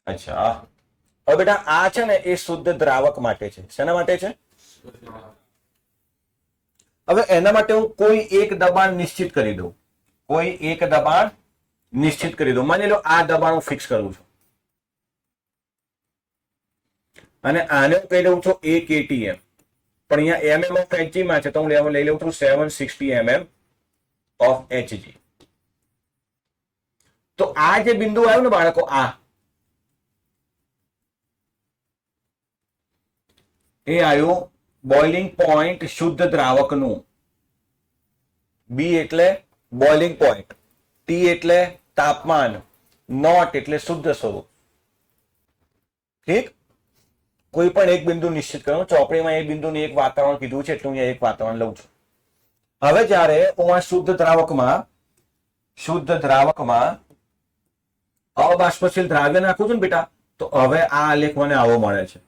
અચ્છા. હવે બેટા આ છે ને એ શુદ્ધ દ્રાવક માટે છે. શેના માટે છે? હવે એના માટે હું કોઈ એક દબાણ નિશ્ચિત કરી દઉં. કોઈ એક દબાણ નિશ્ચિત કરી દઉં. માની લો આ દબાણ હું ફિક્સ કરું છું અને આને હું કહી દઉં છું 1 atm. પણ અહીંયા mm ઓફ hg માં છે તો હું લઈ લઉં છું 760 mm ઓફ hg. તો આ જે બિંદુ આવ્યું ને બાળકો, આ એ આવ્યું બોઇલિંગ પોઈન્ટ શુદ્ધ દ્રાવકનું. બી એટલે બોઇલિંગ પોઈન્ટ, ટી એટલે તાપમાન, નોટ એટલે શુદ્ધ સ્વરૂપ. ઠીક? કોઈ પણ એક બિંદુ નિશ્ચિત કરો. ચોપડીમાં એ બિંદુની એક વાતાવરણ કીધું છે એટલે હું એક વાતાવરણ લઉં છું. હવે જ્યારે હું આ શુદ્ધ દ્રાવકમાં અબાષ્પશીલ દ્રાવ્ય નાખું છું ને બેટા, તો હવે આ આલેખ મને આવો મળે છે.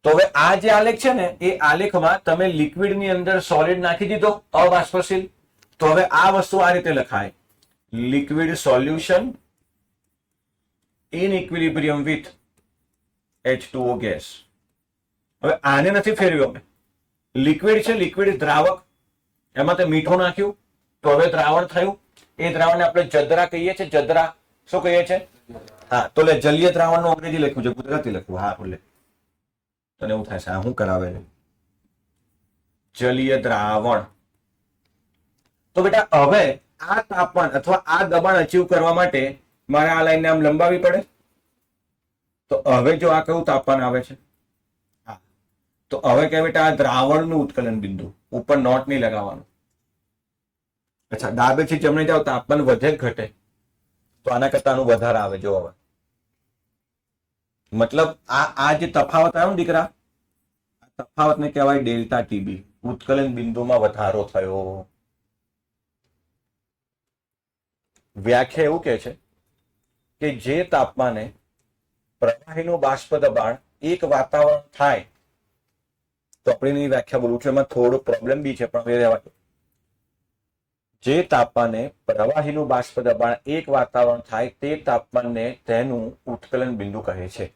તો હવે આ જે આલેખ છે ને, એ આલેખમાં તમે લિક્વિડની અંદર સોલિડ નાખી દીધો અબાષ્પશીલ, તો હવે આ વસ્તુ આ રીતે લખાય: liquid solution in equilibrium with H2O gas. હવે આને નથી ફેરવ્યો અમે. લિક્વિડ છે, લિક્વિડ દ્રાવક, એમાં તે મીઠું નાખ્યું તો હવે દ્રાવણ થયું. એ દ્રાવણને આપણે જદરા કહીએ છીએ. જદરા શું કહીએ છીએ? હા, તો લે જલીય દ્રાવણનું અંગ્રેજી લખ્યું છે, ગુજરાતી લખ્યું. હા, બોલે તને એવું થાય છે આ શું કરાવે? જલીય દ્રાવણ. તો બેટા હવે આ તાપમાન અથવા આ દબાણ અચીવ કરવા માટે મારે આ લાઈનને આમ લંબાવી પડે. તો હવે જો આ કયું તાપમાન આવે છે, તો હવે કે બેટા આ દ્રાવણનું ઉત્કલન બિંદુ. ઉપર નોટ નહીં લગાવવાનું. અચ્છા, ડાબેથી જમણે જાઓ, તાપમાન વધે ઘટે? તો આના કરતા આનું વધારે આવે. જો હવે મતલબ આ જે તફાવત આવ્યો ને દીકરા, આ તફાવતને કહેવાય ડેલ્ટા ટીબી. ઉત્કલન બિંદુમાં વધારો થયો. વ્યાખ્યા એવું કહે છે કે જે તાપમાને પ્રવાહીનું બાષ્પ દબાણ એક વાતાવરણ થાય, તો આપણે વ્યાખ્યા બોલું છું, એમાં થોડો પ્રોબ્લેમ બી છે પણ રહેવા દો. જે તાપમાને પ્રવાહીનું બાષ્પ દબાણ એક વાતાવરણ થાય તે તાપમાનને તેનું ઉત્કલન બિંદુ કહે છે.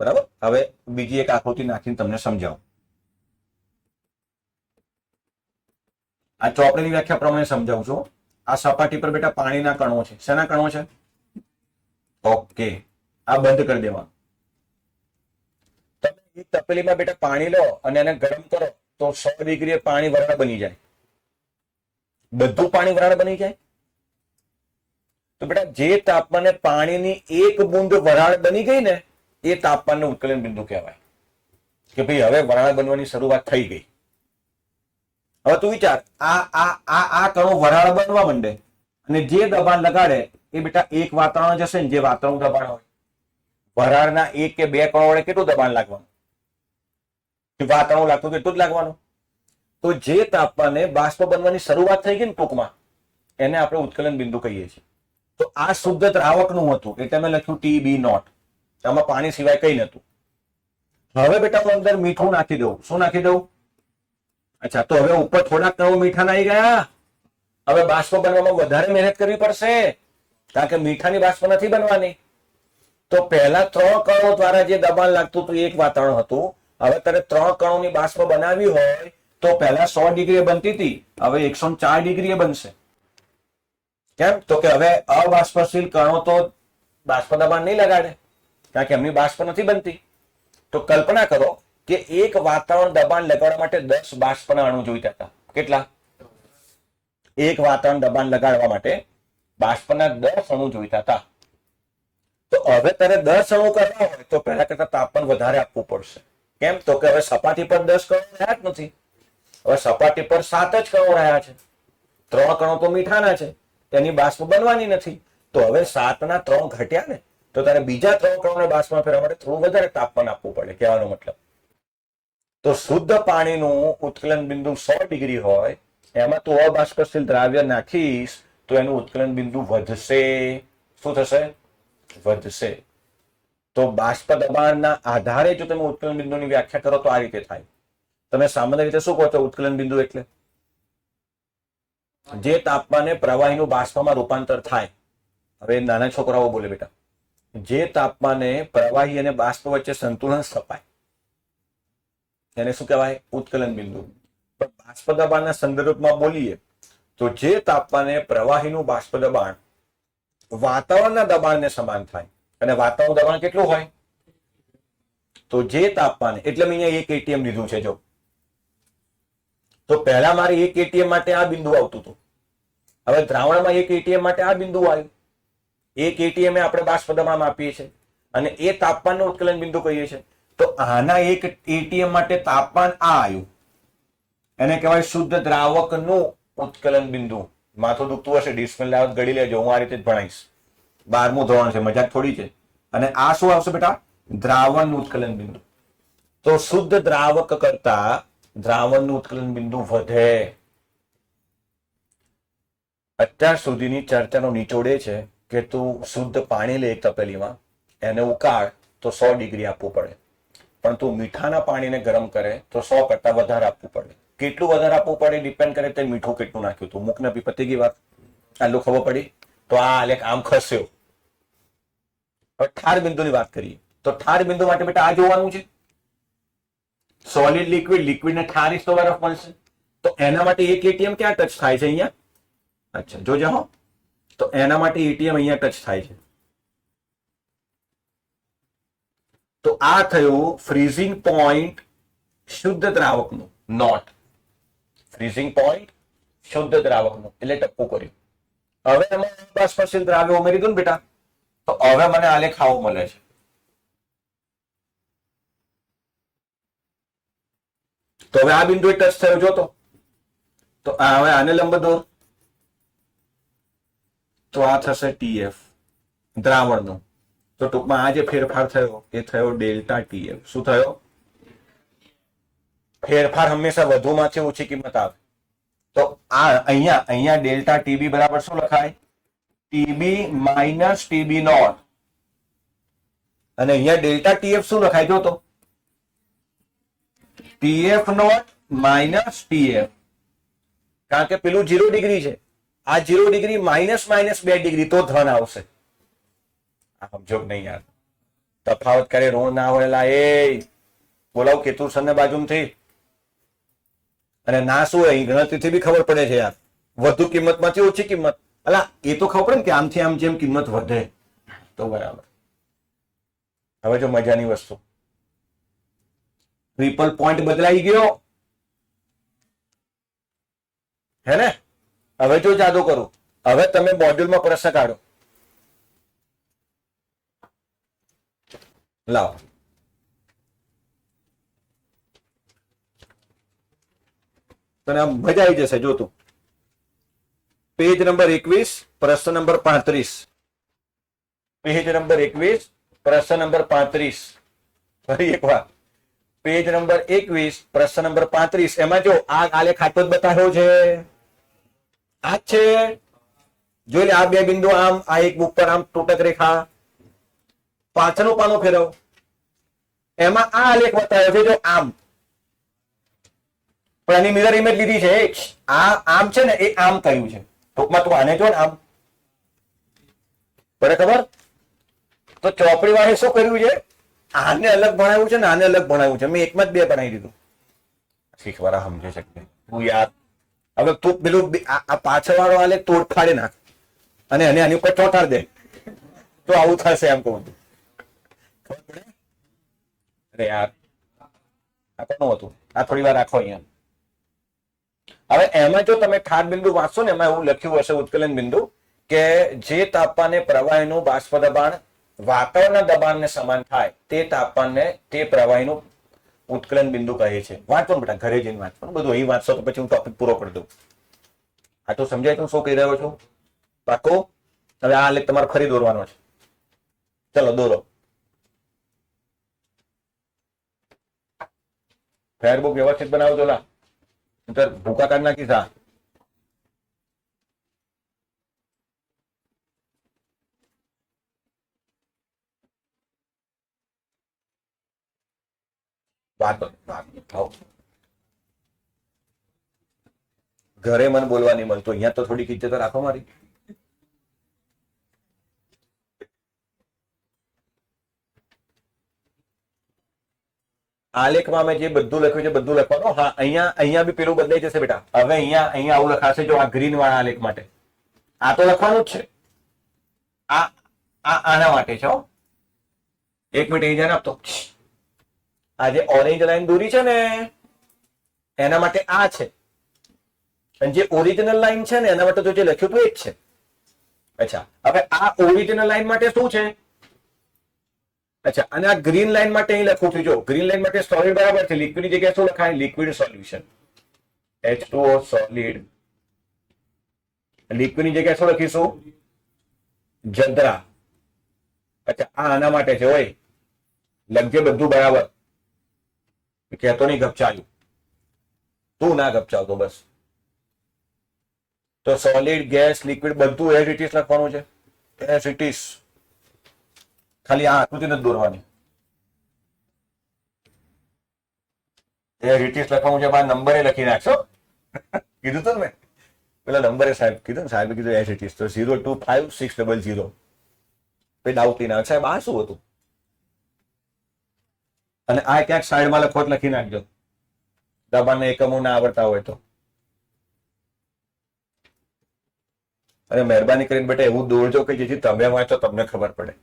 બરાબર? હવે બીજી એક આકૃતિ નાખીને તમને સમજાવું. આ ચોપડીની વ્યાખ્યા પ્રમાણે સમજાવું છું. આ સપાટી પર બેટા પાણીના કણો છે. શેના કણો છે? ઓકે, આ બંધ કરી દેવાનું. તમે એક તપેલીમાં બેટા પાણી લો અને એને ગરમ કરો તો 100 ડિગ્રીએ પાણી વરાળ બની જાય. બધું પાણી વરાળ બની જાય. તો બેટા જે તાપમાને પાણીની એક બૂંદ વરાળ બની ગઈ ને, એ તાપમાનનું ઉત્કલન બિંદુ કહેવાય કે ભાઈ હવે વરાળ બનવાની શરૂઆત થઈ ગઈ. હવે તું વિચાર, આ કણો વરાળ બનવા માંડે અને જે દબાણ લગાડે એ બેટા એક વાતાવરણ જશે ને, જે વાતાવરણ દબાણ હોય. વરાળના એક કે બે કણો વડે કેટલું દબાણ લાગવાનું? વાતાવરણ લાગતું એટલું જ લાગવાનું. તો જે તાપમાને બાષ્પ બનવાની શરૂઆત થઈ ગઈ ને ટૂંકમાં, એને આપણે ઉત્કલન બિંદુ કહીએ છીએ. તો આ શુદ્ધ દ્રાવકનું હતું એટલે મેં લખ્યું TB નોટ. આમાં પાણી સિવાય કઈ નતું. હવે બેટા હું અંદર મીઠું નાખી દઉં. શું નાખી દઉં? અચ્છા, તો હવે ઉપર થોડાક કણો મીઠા નાઈ ગયા. હવે બાષ્પ બનવામાં વધારે મહેનત કરવી પડશે, કારણ કે મીઠાની બાષ્પ નથી બનવાની. તો પહેલા 3 કણો દ્વારા જે દબાણ લાગતું હતું એક વાતાવરણ હતું. હવે તારે 3 કણોની બાષ્પ બનાવી હોય તો પહેલા 100 ડિગ્રીએ બનતી હતી, હવે 104 ડિગ્રીએ બનશે. કેમ? તો કે હવે અબાષ્પશીલ કણો તો બાષ્પ દબાણ નહીં લગાડે, કારણ કે એમની બાષ્પ નથી બનતી. તો કલ્પના કરો કે એક વાતાવરણ દબાણ લગાડવા માટે 10 બાષ્પના અણુ જોઈતા હતા. કેટલા? એક વાતાવરણ દબાણ લગાડવા માટે બાષ્પના 10 અણુ જોઈતા હતા. તો હવે તારે 10 અણુ કરવા હોય તો પહેલા કરતા તાપમાન વધારે આપવું પડશે. કેમ? તો કે હવે સપાટી પર 10 કણો રહ્યા જ નથી, હવે સપાટી પર 7 જ કણો રહ્યા છે. 3 કણો તો મીઠાના છે, તેની બાષ્પ બનવાની નથી. તો હવે 7 ના 3 ઘટ્યા ને, તો તારે બીજા 3 કણોને બાષ્પમાં ફેરવા માટે થોડું વધારે તાપમાન આપવું પડે. કહેવાનો મતલબ, તો શુદ્ધ પાણીનું ઉત્કલન બિંદુ 100 ડિગ્રી હોય, એમાં તું અબાષ્પશીલ દ્રાવ્ય નાખીશ તો એનું ઉત્કલન બિંદુ વધશે. શું થશે? વધશે. તો બાષ્પ દબાણના આધારે જો તમે ઉત્કલન બિંદુની વ્યાખ્યા કરો તો આ રીતે થાય. તમે સામાન્ય રીતે શું કહો છો? ઉત્કલન બિંદુ એટલે જે તાપમાને પ્રવાહીનું બાષ્પમાં રૂપાંતર થાય. હવે નાના છોકરાઓ બોલે બેટા, જે તાપમાને પ્રવાહી અને બાષ્પ વચ્ચે સંતુલન સ્થપાય એને શું કહેવાય? ઉત્કલન બિંદુ. પણ બાષ્પ દબાણના સંદર્ભમાં બોલીએ તો જે તાપમાને પ્રવાહીનું બાષ્પ દબાણ વાતાવરણના દબાણને સમાન થાય, અને વાતાવરણ દબાણ કેટલું હોય? તો જે તાપમાને, એટલે મેં અહીંયા 1 atm લીધું છે. જો તો પહેલા મારે 1 atm માટે આ બિંદુ આવતું હતું, હવે દ્રાવણમાં 1 atm માટે આ બિંદુ આવ્યું. 1 atm એ આપણે બાષ્પ દબાણ આપીએ છીએ અને એ તાપમાનનું ઉત્કલન બિંદુ કહીએ છીએ. તો આના 1 atm માટે તાપમાન આ આવ્યું, એને કહેવાય શુદ્ધ દ્રાવકનું ઉત્કલન બિંદુ. માથું દુખતું હશે, ડિસ્પ્લે લાવત ગળી લેજો, હું આ રીતે જ ભણાવીશ. 12મું ધોરણ છે, મજાક થોડી છે. અને આ શું આવશે બેટા? દ્રાવણનું ઉત્કલન બિંદુ. તો શુદ્ધ દ્રાવક કરતા દ્રાવણનું ઉત્કલન બિંદુ વધે. અત્યાર સુધીની ચર્ચાનો નિચોડ એ છે કે તું શુદ્ધ પાણી લે એક તપેલીમાં, એને ઉકાળ તો 100 ડિગ્રી આપવું પડે, પણ તું મીઠાના પાણીને ગરમ કરે તો 100 કરતા વધારે આપવું પડે. કેટલું વધારે આપવું પડે ડિપેન્ડ કરે તે મીઠું કેટલું નાખ્યું હતું. મુકને પતી ગઈ વાત. આટલું ખબર પડી? તો આ આલેખ આમ ખસ્યો. હવે ઠાર બિંદુની વાત કરીએ તો ઠાર બિંદુ માટે બેટા આ જોવાનું છે. સોલિડ લિક્વિડ, લિક્વિડ ને ઠાર તો બરફ મળશે. તો એના માટે 1 atm ક્યાં ટચ થાય છે? અહીંયા. અચ્છા, જોજો હો. તો એના માટે atm અહીંયા ટચ થાય છે. તો આ થયું ફ્રીઝિંગ પોઈન્ટ શુદ્ધ દ્રાવકનું, નોટ. ફ્રીઝિંગ પોઈન્ટ શુદ્ધ દ્રાવકનું એટલે ટપકું કર્યું. હવે એમાં બાષ્પશીલ દ્રાવ્ય ઉમેરી દઉં ને બેટા, તો હવે મને આલેખ આવો મળે છે. તો હવે આ બિંદુ ટચ થયો જોતો, તો હવે આને લંબ દોર, તો આ થશે TF દ્રાવણનો. તો ટૂંકમાં આ જે ફેરફાર થયો એ થયો ડેલ્ટા TF. શું થયો? ફેરફાર હંમેશા વધુમાંથી ઓછી કિંમત આવે. તો આ અહીંયા ડેલ્ટા TB બરાબર શું લખાય? TB minus TB naught. અને અહીંયા ડેલ્ટા TF શું લખાય? જો તો TF નોટ માઇનસ TF, કારણ કે પેલું 0 ડિગ્રી છે, આ 0 ડિગ્રી માઇનસ 2 ડિગ્રી તો ધન આવશે. આ સમજો નહીં યાર, તફાવત કરે ઋણ ના હોયલા. એ બોલાવ કેતુસન ને બાજુમાંથી. અને ના શું હોય ગણતરીથી બી ખબર પડે છે યાર, વધુ કિંમતમાંથી ઓછી કિંમત. અલા એ તો ખબર પડે ને કે આમથી આમ જેમ કિંમત વધે તો બરાબર. હવે જો મજાની વસ્તુ, ટ્રિપલ પોઈન્ટ બદલાઈ ગયો હે ને. હવે જો જાદુ કરું, હવે તમે મોડ્યુલમાં પ્રશ્ન કાઢો. લાવો, તને આમ મજા આવી જશે. જો તું પેજ નંબર 21 પ્રશ્ન નંબર 35, પેજ નંબર 21 પ્રશ્ન નંબર 35. ફરી એકવાર પેજ નંબર 21 પ્રશ્ન નંબર 35. એમાં જો આ આલેખ આટલો જ બતાવ્યો છે. આ જ છે. જોઈ લે, આ બે બિંદુ આમ, આ એક ઉપર આમ તૂટક રેખા. પાછળનું પાનું ફેરવ, એમાં આ આલેખ બતાવ્યો છે જો આમ, પણ એની મિરર ઇમેજ લીધી છે. આ આમ છે ને, એ આમ કર્યું છે. ટૂંકમાં તું આને જો ને આમ, બરાબર. તો ચોપડી વાળે શું કર્યું છે? આને અલગ ભણાવ્યું છે ને આને અલગ ભણાવ્યું છે. મેં એકમાં જ બે બનાવી દીધું. શીખવાડા સમજે છે હું યાર. હવે તું પેલું આ પાછળ વાળો આલેખ તોડ ફાડી નાખ અને એને આની ઉપર ચોંટાડ દે, તો આવું થશે એમ કહું છું. અરે યાર, આ કોનું હતું? આ થોડી વાર રાખો અહીંયા. હવે એમાં જો તમે ખાડ બિંદુ વાંચશો ને, એમાં એવું લખ્યું હશે ઉત્કલન બિંદુ કે જે તાપમાને પ્રવાહીનું બાષ્પ દબાણ વાતાવરણના દબાણને સમાન થાય તે તાપમાનને તે પ્રવાહીનું ઉત્કલન બિંદુ કહે છે. વાંચો બેટા, ઘરે જઈને વાંચવાનું બધું. અહીં વાંચશો તો પછી હું ટોપિક પૂરો કરી દઉં. આ તો સમજાય તું શું કહી રહ્યો છું? પાકો? હવે આ આલેખ તમારે ફરી દોરવાનો છે. ચલો દોરો. ફેરબુક વ્યવસ્થિત બનાવો તો લા, ભૂકા કાઢ નાખીશ. આ ઘરે મને બોલવા નહીં મળતું, અહીંયા તો થોડીક ઇજ્જત રાખો મારી. આલેખમાં મેં જે બધું લખ્યું છે બધું લખવાનું. હા, અહીંયા બી પેલું બદલાઈ જશે બેટા. હવે અહીંયા આવું લખાશે જો, આ ગ્રીન વાળા આલેખ માટે. આ તો લખવાનું જ છે. આના માટે છે. એક મિનિટ અહીં ધ્યાન આપતો. આ જે ઓરેન્જ લાઈન દોરી છે ને, એના માટે આ છે. અને જે ઓરિજિનલ લાઈન છે ને, એના માટે તો જે લખ્યું હતું એ જ છે. અચ્છા, હવે આ ઓરિજિનલ લાઈન માટે શું છે? અચ્છા, અને આ ગ્રીન લાઈન માટે અહીં લખું છું. જો ગ્રીન લાઈન માટે સોલિડ બરાબર છે. લિક્વિડની જગ્યાએ શું લખાય? Liquid solution, H2O solid. લિક્વિડની જગ્યાએ શું લખીશું? જદ્રા. અચ્છા, આ આના માટે છે. હોય લખજે બધું બરાબર. કહેતો નહીં ગપચાયું. તું ના ગપચાવતો બસ. તો સોલિડ, ગેસ, લિક્વિડ બધું એઝ ઇટ ઇઝ લખવાનું છે. As it is. ખાલી આ આકૃતિ નથી દોરવાની. એઝ ઇટ ઇઝ લખવાનું છે. બાર નંબરે લખી નાખશો. કીધું તો મેં પેલા નંબરે સાહેબ કીધું ને, સાહેબે કીધું એઝ ઇટ ઇઝ. તો 025600. પછી ડાઉટ લઈને આવે સાહેબ આ શું હતું? અને આ ક્યાંક સાઈડમાં લખોટ લખી નાખજો, દબાણના એકમો ના આવડતા હોય તો. અને મહેરબાની કરીને બેટા એવું દોરજો કે જેથી તમે વાંચો તમને ખબર પડે.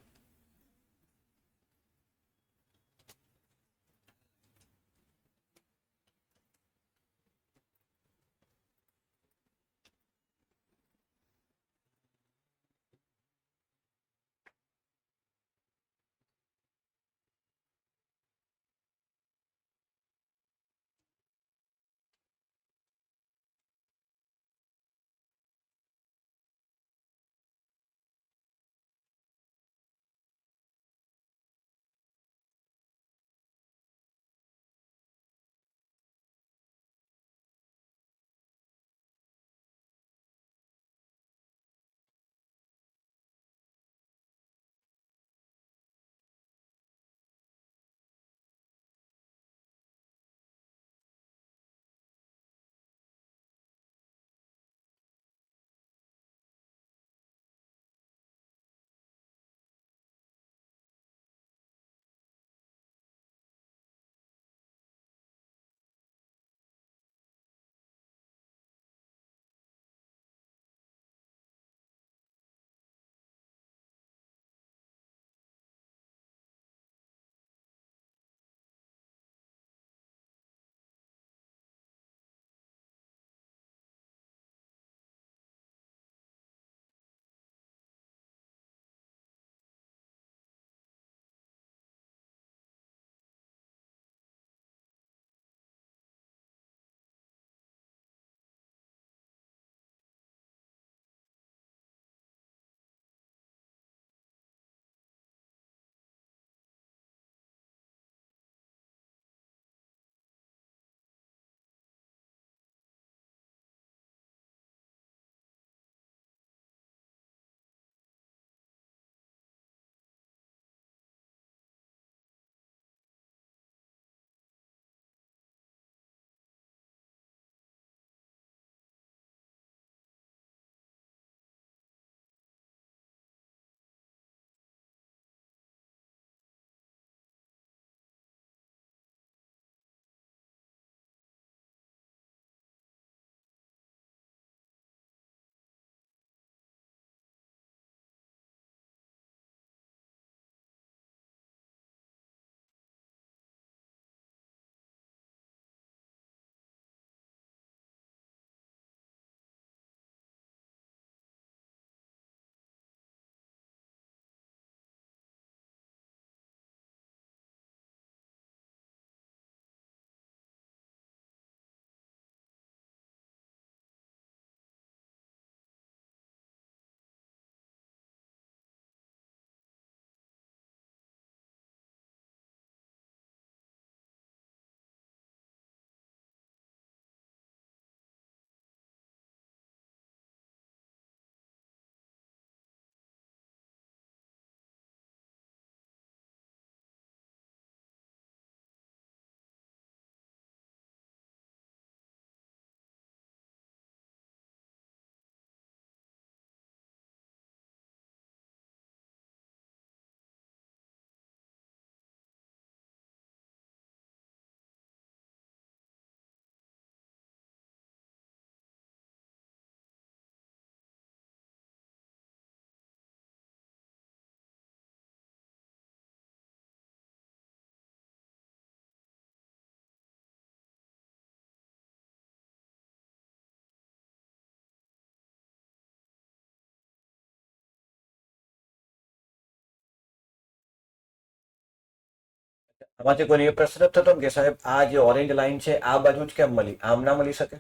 આમાંથી કોઈ એ પ્રશ્ન થતો ને કે સાહેબ આ જે ઓરેન્જ લાઈન છે આ બાજુ જ કેમ મળી, આમ ના મળી શકે?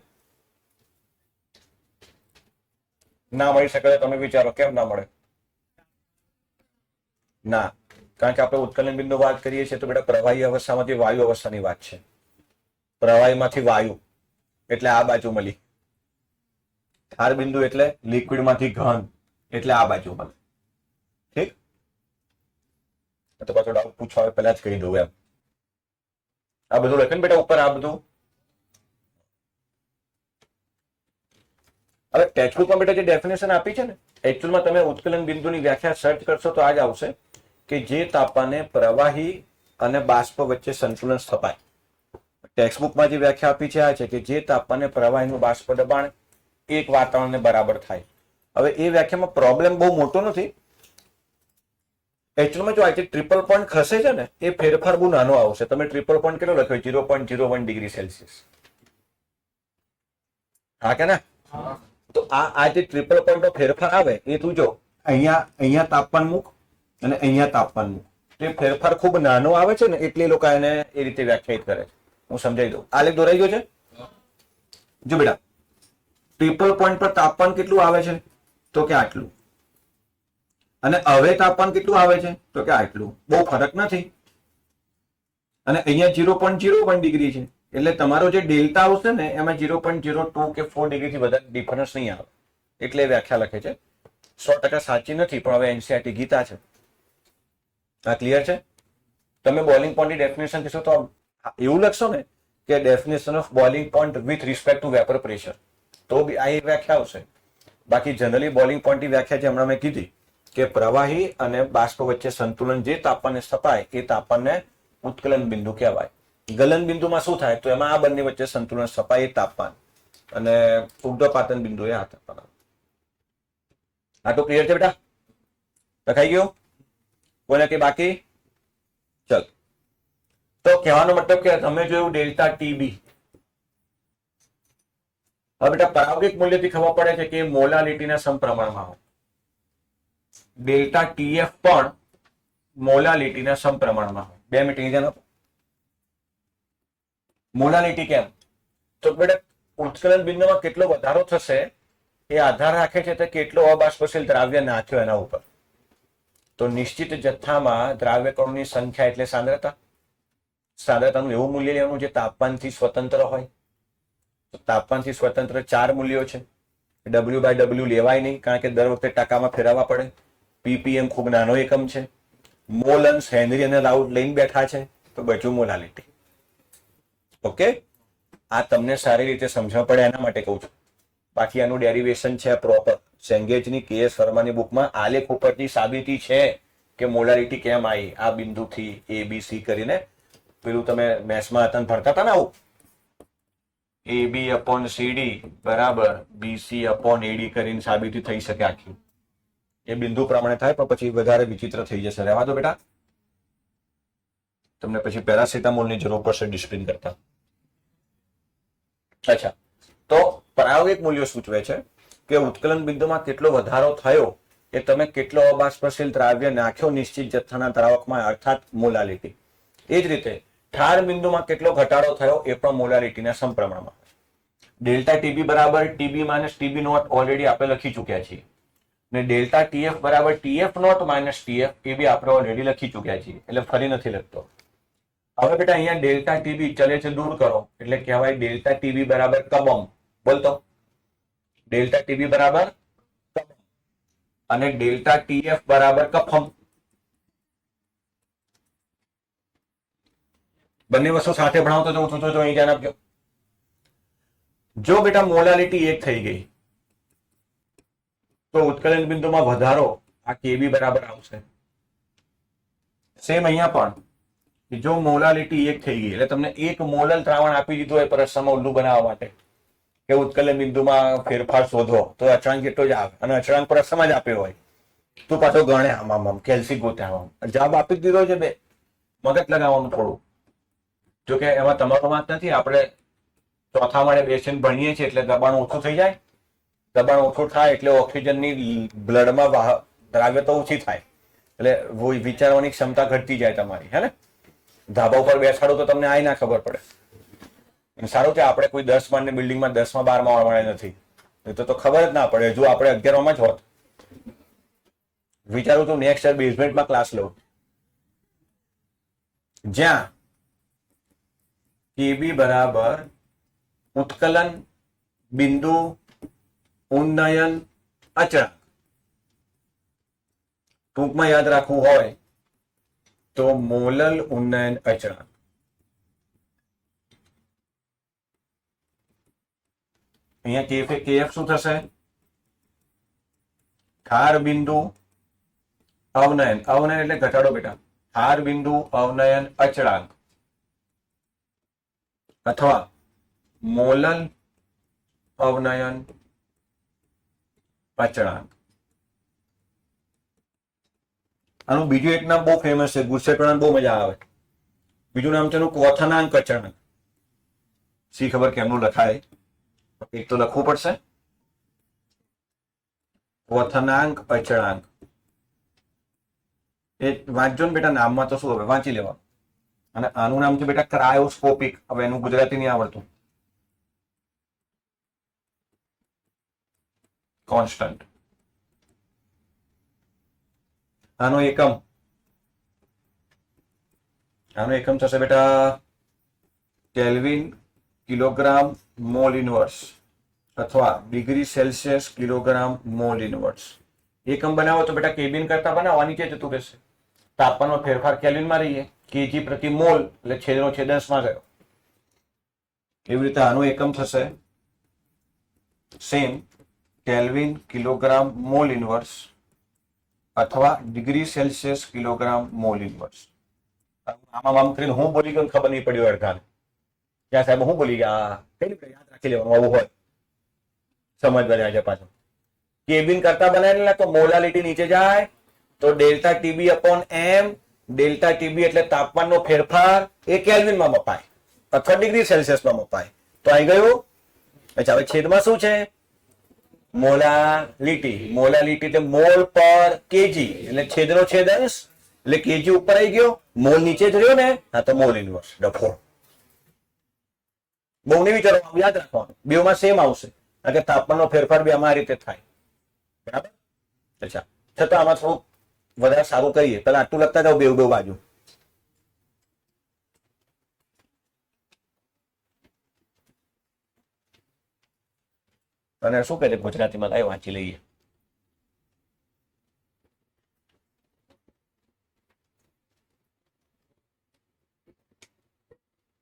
ના મળી શકે. તમે વિચારો કેમ ના મળે? ના, કારણ કે આપણે ઉત્કલન બિંદુ વાત કરીએ છીએ તો બેટા પ્રવાહી અવસ્થામાંથી વાયુ અવસ્થાની વાત છે. પ્રવાહીમાંથી વાયુ એટલે આ બાજુ મળી. ધાર બિંદુ એટલે લિક્વિડમાંથી ઘન એટલે આ બાજુ મળે. ઠીક, તો પાછો ડાઉટ પૂછવા પહેલા જ કહી દઉં એમ. આ બધું લખે ને બેટા ઉપર, આ બધું હવે ટેક્સ્ટબુકમાં બેટા જે ડેફિનેશન આપી છે ને, એકચ્યુઅલમાં તમે ઉત્કલન બિંદુની વ્યાખ્યા સર્ચ કરશો તો આ જ આવશે કે જે તાપમાને પ્રવાહી અને બાષ્પ વચ્ચે સંતુલન સ્થપાય. ટેક્સ્ટબુકમાં જે વ્યાખ્યા આપી છે આ છે કે જે તાપમાને પ્રવાહીનું બાષ્પ દબાણ એક વાતાવરણને બરાબર થાય. હવે એ વ્યાખ્યામાં પ્રોબ્લેમ બહુ મોટો નથી. એકચ્યુઅલમાં જો આ ટ્રિપલ પોઈન્ટ ખસે છે ને એ ફેરફાર બહુ નાનો આવશે. તમે ટ્રિપલ પોઈન્ટ કેટલો લખ્યો? 0.01 ડિગ્રી સેલ્સિયસ. હા કે ના? તો આ જે ટ્રિપલ પોઈન્ટ નો ફેરફાર આવે એ તું જો અહીંયા તાપમાન મૂક અને અહીંયા તાપમાન મૂક. તે ફેરફાર ખૂબ નાનો આવે છે ને એટલે લોકો એને એ રીતે વ્યાખ્યાયિત કરે છે. હું સમજાવી દઉં. આલેખ દોરાઈ ગયો છે? જો બેટા ટ્રિપલ પોઈન્ટ પર તાપમાન કેટલું આવે છે તો કે આટલું, અને હવે તાપમાન કેટલું આવે છે તો કે આટલું. બહુ ફરક નથી. અને અહીંયા 0.01 ડિગ્રી છે એટલે તમારો જે ડેલ્ટા આવશે ને એમાં 0.02 કે 4 ડિગ્રીથી વધારે ડિફરન્સ નહીં આવે. એટલે વ્યાખ્યા લખે છે. 100% સાચી નથી, પણ હવે એનસીઆરટી ગીતા છે. આ ક્લિયર છે? તમે બોઇલિંગ પોઈન્ટની ડેફિનેશન કહેશો તો એવું લખશો ને કે definition of boiling point with respect to vapour pressure, તો બી આ એક વ્યાખ્યા આવશે. બાકી જનરલી બોઇલિંગ પોઈન્ટની વ્યાખ્યા જે હમણાં મેં કીધી કે પ્રવાહી અને બાષ્પ વચ્ચે સંતુલન જે તાપમાને સ્થપાય એ તાપમાનને ઉત્કલન બિંદુ કહેવાય. ગલન બિંદુમાં શું થાય તો એમાં આ બંને વચ્ચે સંતુલન સ્થપાય એ તાપમાન, અને ઉર્ધ્વપાતન બિંદુ એ આ તાપમાન. આ તો ક્લિયર છે બેટા? લખાઈ ગયું? કોઈને કે બાકી? ચલ, તો કહેવાનો મતલબ કે તમે જોયું ડેલ્ટા ટીબી. હવે બેટા પ્રાયોગિક મૂલ્યથી ખબર પડે છે કે મોલાલિટીના સમપ્રમાણમાં હોય. ડેલ્ટા ટીએફ પણ મોલાલિટીના સમપ્રમાણમાં હોય. 2 મિનિટ અહીંયા આપો. મોલાલિટી કેમ? તો બેટા ઉત્કલન બિંદુમાં કેટલો વધારો થશે એ આધાર રાખે છે કે કેટલો અબાષ્પશીલ દ્રાવ્ય નાખ્યો એના ઉપર. તો નિશ્ચિત જથ્થામાં દ્રાવ્ય કણોની સંખ્યા એટલે સાંદ્રતા. સાંદ્રતાનું એવું મૂલ્ય લેવાનું જે તાપમાનથી સ્વતંત્ર હોય. તો તાપમાનથી સ્વતંત્ર 4 મૂલ્યો છે. W/W લેવાય નહીં કારણ કે દર વખતે ટકામાં ફેરવવા પડે. પીપીએમ ખૂબ નાનો એકમ છે. મોલ અંશ હેનરી અને રાઉટ લઈને બેઠા છે તો બચ્યું મોલાલિટી. ઓકે, આ તમને સારી રીતે સમજવા પડે એના માટે કહું છું. બાકી આનું ડેરિવેશન છે પ્રોપર. સેંગેજની કેએસ વર્માની બુકમાં આલેખ ઉપરથી સાબિતી છે કે મોલાલિટી કેમ આવી આ બિંદુથી ABC કરીને. પેલું તમે મેથ્સમાં હતા ભણતા હતા ને આવું, AB/CD બરાબર BC/AD કરીને સાબિતી થઈ શકે આખી. એ બિંદુ પ્રમાણે થાય પણ પછી વધારે વિચિત્ર થઈ જશે. રહેવા દો બેટા, તમને પછી પેરાસિટામોલની જરૂર પડશે ડિસ્પ્લિન કરતા. અચ્છા, તો પ્રાયોગિક મૂલ્યો સૂચવે છે કે ઉત્કલન બિંદુમાં કેટલો વધારો થયો એ તમે કેટલો અબાષ્પશીલ દ્રાવ્ય નાખ્યો નિશ્ચિત જથ્થાના દ્રાવકમાં, અર્થાત મોલાલિટી. એ જ રીતે ઠાર બિંદુમાં કેટલો ઘટાડો થયો એ પણ મોલાલિટીના સમપ્રમાણમાં. ડેલ્ટા ટીબી બરાબર TB - TB નોટ ઓલરેડી આપણે લખી ચૂક્યા છીએ, ને ડેલ્ટા TF બરાબર TF નોટ - TF એ બી આપણે ઓલરેડી લખી ચૂક્યા છીએ, એટલે ફરી નથી લખતો. હવે બેટા અહીંયા ડેલ્ટા ટીબી ચલે છે દૂર કરો એટલે કહેવાય ડેલ્ટા ટીબી બરાબર કબમ. બોલતો ડેલ્ટા ટીબી બરાબર કબમ અને ડેલ્ટા TF બરાબર કફમ. બંને વસ્તુ સાથે ભણાવતો જઉં છું તો અહીં ધ્યાન આપજો. જો બેટા મોલાલિટી 1 થઈ ગઈ તો ઉત્કલન બિંદુમાં વધારો આ KB બરાબર આવશે. સેમ અહીંયા પણ જો મોલાલિટી 1 થઈ ગઈ એટલે તમને 1 મોલલ દ્રાવણ આપી દીધું હોય પરસમાં ઉલ્લુ બનાવવા માટે કે ઉત્કલન બિંદુમાં ફેરફાર શોધો તો અચળાંક કેટલો જ આવે, અને અચળાંક પરસમાં જ આપ્યો હોય તો પાછો ગણે આમ કેલ્સી ગોતે જવાબ આપી દીધો છે. બે મગજ લગાવવાનું થોડું. જોકે એમાં તમારો વાત નથી, આપણે ચોથા માળે બેસીને ભણીએ છીએ એટલે દબાણ ઓછું થઈ જાય. દબાણ ઓછું થાય એટલે ઓક્સિજનની બ્લડમાં દ્રાવ્યતા ઓછી થાય એટલે વિચારવાની ક્ષમતા ઘટતી જાય તમારી, હે ને? ધાબા ઉપર બેસાડો તો તમને આય ના ખબર પડે. અને સારું કે આપણે કોઈ 10 માળની બિલ્ડિંગમાં 10માં 12માં વાળા નથી, તો ખબર જ ના પડે. જો આપણે 11માં જ હોત. વિચારું તો નેક્સ્ટ યર બેઝમેન્ટમાં ક્લાસ લઉં, જ્યાં કેબી બરાબર ઉત્કલન બિંદુ ઉન્નયન અચળાંક. ટૂંકમાં યાદ રાખવું હોય તો મોલલ ઉન્નયન અચળાંક. અહીંયા કેએફ શું થશે? ઠાર બિંદુ અવનયન. અવનયન એટલે ઘટાડો બેટા. ઠાર બિંદુ અવનયન અચળાંક અથવા મોલલ અવનયન અચળાંક. આનું બીજું એક નામ બહુ ફેમસ છે, ગુસ્સેટ વાળાને બહુ મજા આવે. બીજું નામ છે એનું ક્વોથનાંક અચળાંક. શી ખબર કેમનું લખાય, એક તો લખવું પડશે. ક્વોથનાંક અચળાંક એ વાંચજો ને બેટા, નામમાં તો શું હવે વાંચી લેવાનું. અને આનું નામ છે બેટા ક્રાયોસ્કોપિક. હવે એનું ગુજરાતી નહીં આવડતું. કોન્સ્ટન્ટ. આનો એકમ થશે બેટા કેલ્વિન કિલોગ્રામ મોલ ઇનવર્સ અથવા degree Celsius kilogram mole inverse. એકમ બનાવો તો બેટા કેબિન કરતા બનાવો, નીચે જતું રહેશે. તાપમાનનો ફેરફાર કેલ્વિનમાં રહીએ, કેજી પ્રતિ મોલ એટલે છેદનો છેદ અંશમાં ગયો. એવી રીતે આનું એકમ થશે same kelvin kilogram mole inverse અથવા degree Celsius kilogram mole inverse. આમ કરીને હું બોલી ગયો ખબર નહીં પડ્યું અડધાને. ક્યાં સાહેબ હું બોલી ગયા? કઈ રીતે યાદ રાખી લેવાનું, આવું હોય સમજવા જાય છે પાછું. કેબિન કરતા બનાવેલા તો મોલાલિટી નીચે જાય તો ડેલ્ટા ટીબી અપોન એમ. ડેલ્ટા ટીબી એટલે તાપમાનનો ફેરફાર, એ કેલ્વિનમાં મપાય અથવા ડિગ્રી સેલ્સિયસમાં મપાય. તો આવી ગયું. અચ્છા, હવે છેદમાં શું છે? મોલાલિટી. મોલાલિટી એટલે મોલ પર કેજી એટલે છેદનો છેદ અંશ, એટલે કેજી ઉપર આવી ગયો, મોલ નીચે જ રહ્યો ને, હા તો મોલ ઇનવર્સ. ડફો બહુ નહીં વિચારવાનું, યાદ રાખવાનું. બેમાં સેમ આવશે, કારણ કે તાપમાનનો ફેરફાર બે આ રીતે થાય. બરાબર. અચ્છા, છતાં આમાં થોડું વધારે સારું કરીએ. પેલા આટલું લખતા જાઓ બે બાજુ. અને શું કહે છે ગુજરાતીમાં, લાઈ વાંચી લઈએ.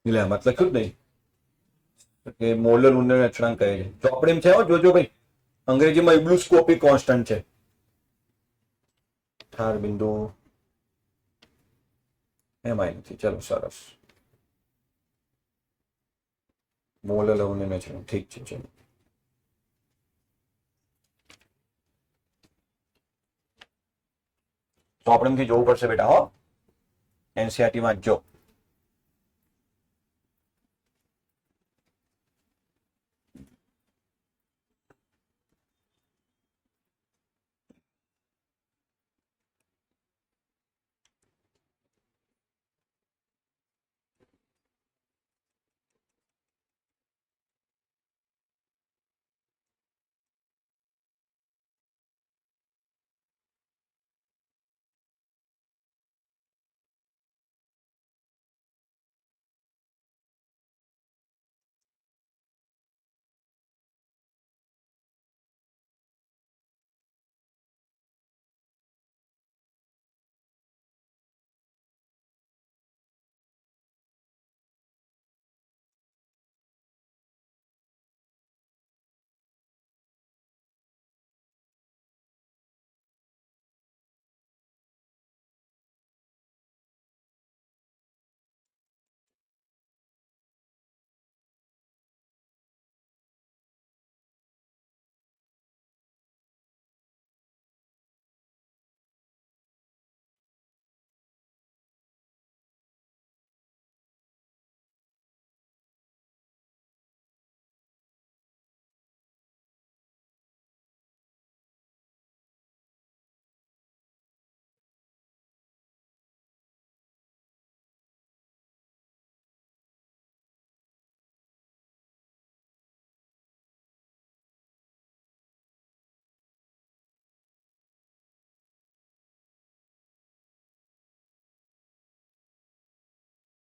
એટલે આમાં લખ્યું જ નહીં કે મોલર ઉન્નયન અચળાંક કહે છે. ચોપડીમાં છે, જોજો ભાઈ. અંગ્રેજીમાં ઇબ્લુસ્કોપિક કોન્સ્ટન્ટ છે. ઠાર બિંદુ એમાં નથી. ચલો સરસ. મોલર ઉન્નયન અચળાંક ઠીક છે. ચલો ચોપડીમાંથી જોવું પડશે બેટા. હો, એનસીઆરટી વાંચજો.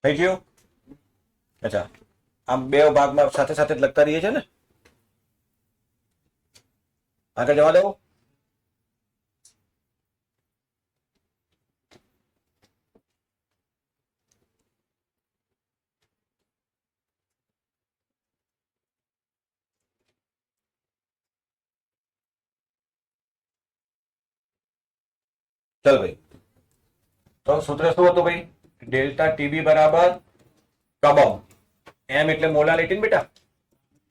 થઈ ગયું? અચ્છા, આમ બે ભાગમાં સાથે સાથે જ લખતા રહીએ છે ને. આગળ જવા દો. ચલ ભાઈ, તો સૂત્ર શું હતું ભાઈ? ડેલ્ટા ટીબી બરાબર કબમ, એમ એટલે મોલાલિટી ને બેટા.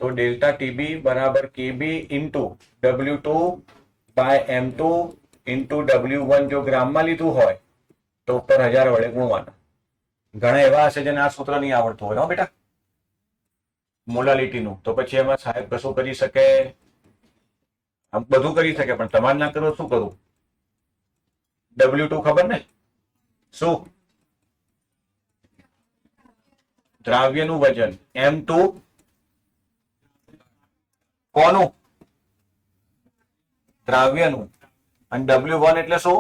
તો ડેલ્ટા ટીબી બરાબર કેબી into W2 by M2 into W1 જો ગ્રામમાં લીધું હોય તો ઉપર 1000 વડે ગુણવાનું. ઘણા એવા હશે જેને આ સૂત્ર નહીં આવડતું હોય હો બેટા, મોલાલિટીનું. તો પછી એમાં સાહેબ કશું કરી શકે? આમ બધું કરી શકે, પણ તમારે ના કરો શું કરું? W2 ખબર ને શું? દ્રાવ્યનું વજન. M2 કોનું? દ્રાવ્યનું. અને W1 એટલે શું?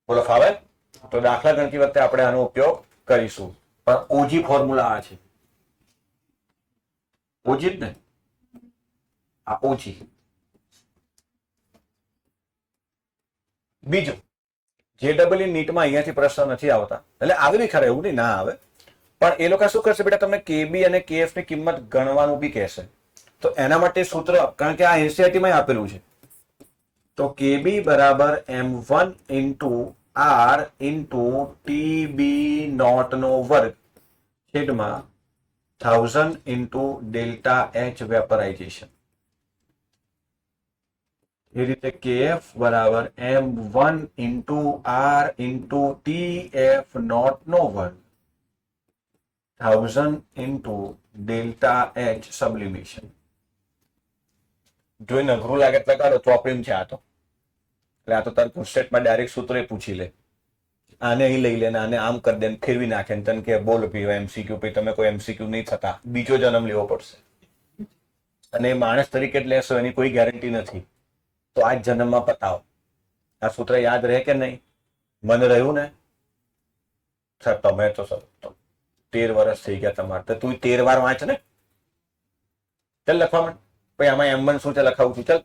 બોલો ફાવે? તો દાખલા ગણતી વખતે આપણે આનો ઉપયોગ કરીશું, પણ ઓજી ફોર્મ્યુલા આ છે. ઓજી જ ને, આ ઓજી. બીજું, જે ડબલ નીટમાં અહીંયાથી પ્રશ્ન નથી આવતા, એટલે આવે બી ખરા, એવું નહીં ના આવે, પણ એ લોકો શું કરશે બેટા? તમને કેબી અને કેએફ ની કિંમત ગણવાનું બી કહેશે. તો એના માટે સૂત્ર, કારણ કે આ એનસીઈઆરટી માં આપેલું છે, તો કેબી બરાબર M1 into R into TB naught નો વર્ગ છેદમાં 1000 ઇન્ટુ ડેલ્ટા H વેપરાઇઝેશન. એ રીતે KF બરાબર M1 into R into TF naught નો વર્ગ 1000 ઇન્ટુ ડેલ્ટા H સબલિમેશન. જોઈને અઘરું લાગે એટલે કાઢો, ચોપડીમાં છે આ તો. એટલે આ તો તાર સ્ટેટમાં ડાયરેક્ટ સૂત્ર પૂછી લે, આને અહીં લઈ લે, આને આમ કરી દે, ફેરવી નાખે ને તને કે બોલ પીવો MCQ. પછી તમે કોઈ MCQ નહીં થતા, બીજો જન્મ લેવો પડશે. અને માણસ તરીકે જ લેશો એની કોઈ ગેરંટી નથી. તો આ જન્મમાં પતાવો. આ સૂત્ર યાદ રહે કે નહીં? મને રહ્યું ને સર? તમે તો સર 13 વર્ષ થઈ ગયા તમારે, તો તું 13 વાર વાંચ ને. ચાલ લખવા માંડ. પછી આમાં M1 શું છે લખાવું છું. ચાલ.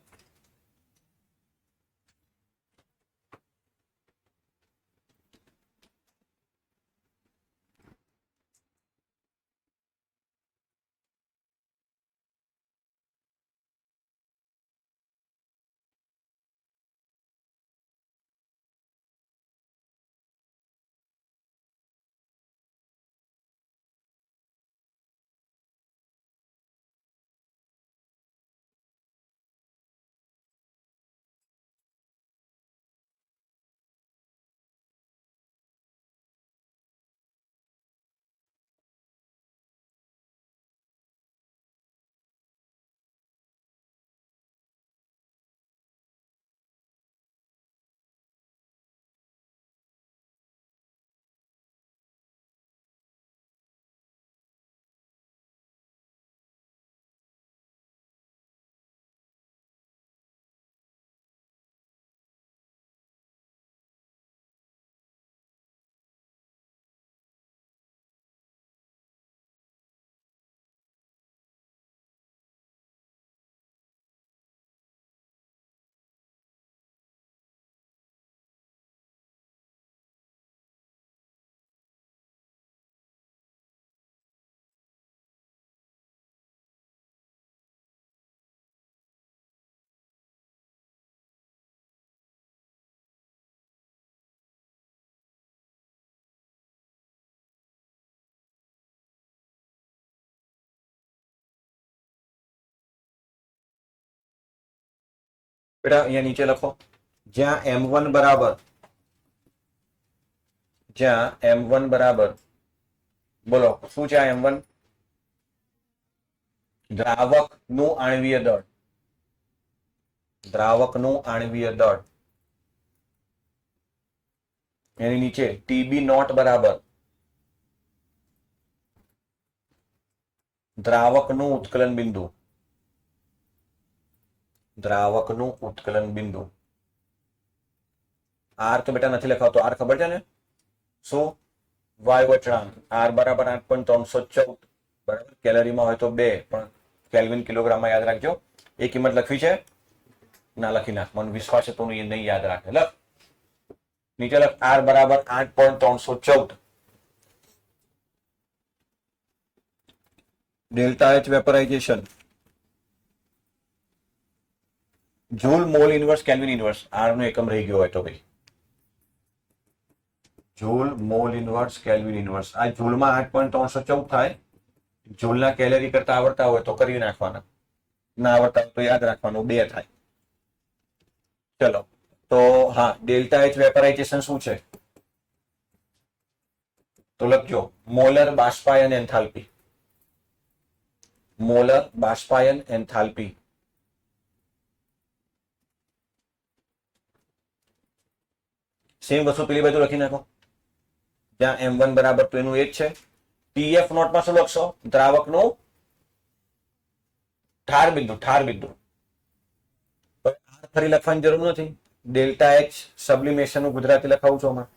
બેટા અહીંયા નીચે લખો, જ્યાં M1 બરાબર, બોલો શું છે આ M1? દ્રાવકનું આણ્વીય દળ. દ્રાવકનું આણ્વીય દળ. એની નીચે TB નોટ બરાબર દ્રાવકનું ઉત્કલન બિંદુ. દ્રાવકનું ઉત્કલન બિંદુ. આર તો બેટા નથી લખાવતો, આર ખબર છે ને શું? વાયુ અચળાંક. આર બરાબર 8.314 બરાબર. કેલરીમાં હોય તો 2, પણ કેલ્વિન કિલોગ્રામમાં યાદ રાખજો. એ કિંમત લખવી છે ના લખી નાખ, મને વિશ્વાસ છે તો નહીં યાદ રાખે. લખ નીચે લખ, આર બરાબર 8.314. Delta H vaporisation joule mole inverse kelvin inverse. R નો એકમ રહી ગયો હોય તો ભાઈ joule mole inverse kelvin inverse. આ જૂલમાં 8.314 થાય. જૂલના કેલરી કરતા આવડતા હોય તો કરી નાખવાના, ના આવડતા હોય તો યાદ રાખવાનું 2 થાય. ચલો તો હા, ડેલ્ટા એચ વેપરાઇઝેશન શું છે તો લખજો, મોલર બાષ્પાયન એન્થાલ્પી. મોલર બાષ્પાયન એન્થાલ્પી. સેમ વસ્તુ પેલી બાજુ લખી નાખો, જ્યાં M1 બરાબર તો એનું એ જ છે. TF નોટમાં શું લખશો? દ્રાવકનું ઠાર બિંદુ. ઠાર બિંદુ ફરી લખવાની જરૂર નથી. ડેલ્ટા એચ સબ્લિમેશન નું ગુજરાતી લખાવું છું હમણાં.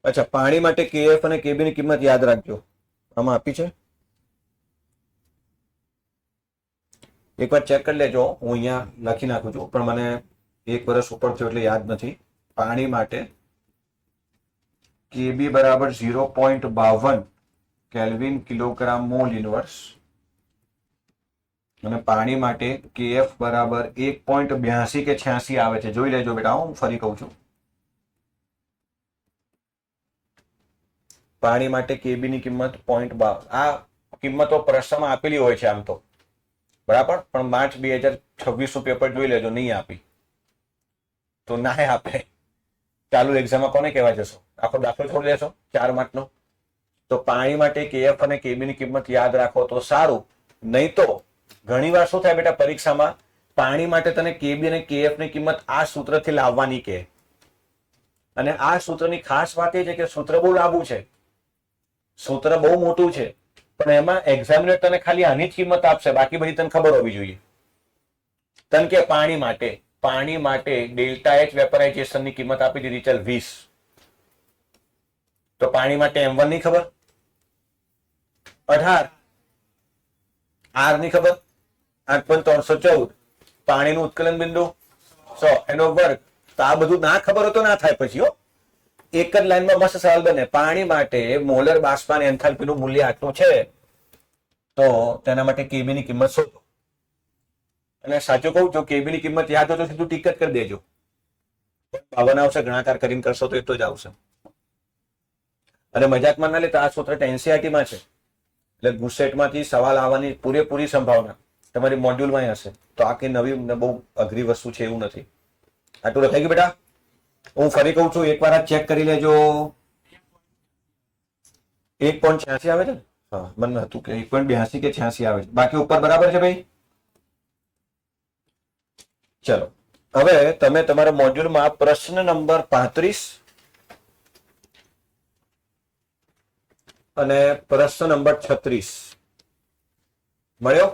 અચ્છા, પાણી માટે KF અને KB ની કિંમત યાદ રાખજો, આમાં આપી છે. એકવાર ચેક કરી લેજો, હું અહીંયા લખી નાખું છું, પણ મને 1 વર્ષ ઉપર થયો એટલે યાદ નથી. પાણી માટે KB બરાબર 0.52 કેલ્વિન કિલોગ્રામ મોલ ઇનવર્સ અને પાણી માટે KF બરાબર 1.82 કે 86 આવે છે. જોઈ લેજો બેટા, હું ફરી કહું છું. પાણી માટે KB ની કિંમત 0.52. આ કિંમતો પ્રશ્નમાં આપેલી હોય છે આમ તો બરાબર, પણ માર્ચ 2026 નું પેપર જોઈ લેજો, નહીં આપી તો ના આપે. ચાલુ એક્ઝામમાં કોને કહેવા જશો? આખો દાખલો છોડી દેશો 4 માર્કનો? તો પાણી માટે KF અને KB ની કિંમત યાદ રાખો તો સારું. નહીં તો ઘણી વાર શું થાય બેટા, પરીક્ષામાં પાણી માટે તને KB અને KF ની કિંમત આ સૂત્રથી લાવવાની કહે, અને આ સૂત્રની ખાસ વાત એ છે કે સૂત્ર બહુ લાંબુ છે, સૂત્ર બહુ મોટું છે, પણ એમાં એક્ઝામિનર તને ખાલી આની જ કિંમત આપશે, બાકી બધી તને ખબર હોવી જોઈએ. તને કે પાણી માટે ડેલ્ટા એચ વેપરાઇઝેશન ની કિંમત આપી દીધી, ચાલ 20. તો પાણી માટે M1 ની ખબર 18, આર ની ખબર 8.314, પાણીનું ઉત્કલન બિંદુ 100 એનો વર્ગ. તો આ બધું ના ખબર હોય તો ના થાય પછી. એક જ લાઈનમાં મસ્ત સવાલ બને, પાણી માટે મોલર બાષ્પાન એન્થાલ્પીનું મૂલ્ય આટલું છે તો તેના માટે KB ની કિંમત શોધો. અને સાચું કહું, જો KB ની કિંમત યાદ હોય તો સીધું ટીક જ કરી દેજો. ભાવન આવશે, ગણાકાર કરીને કરશો તો એટલો જ આવશે. અને મજાકમાં ના લેતા, આ સૂત્ર NCERT માં છે, એટલે ગુસ્સેટમાંથી સવાલ આવવાની પૂરેપૂરી સંભાવના તમારી મોડ્યુલમાં હશે. તો આ કઈ નવી બહુ અઘરી વસ્તુ છે એવું નથી. આટલું લખાઈ ગયું બેટા? હું ફરી કહું છું, એકવાર આ ચેક કરી લેજો. 1.86 આવે છે ને? હા, મને હતું કે 1.82 કે 86 આવે છે, બાકી ઉપર બરાબર છે ભાઈ. ચલો, હવે તમે તમારા મોડ્યુલમાં પ્રશ્ન નંબર 35 અને પ્રશ્ન નંબર 36 મળ્યો.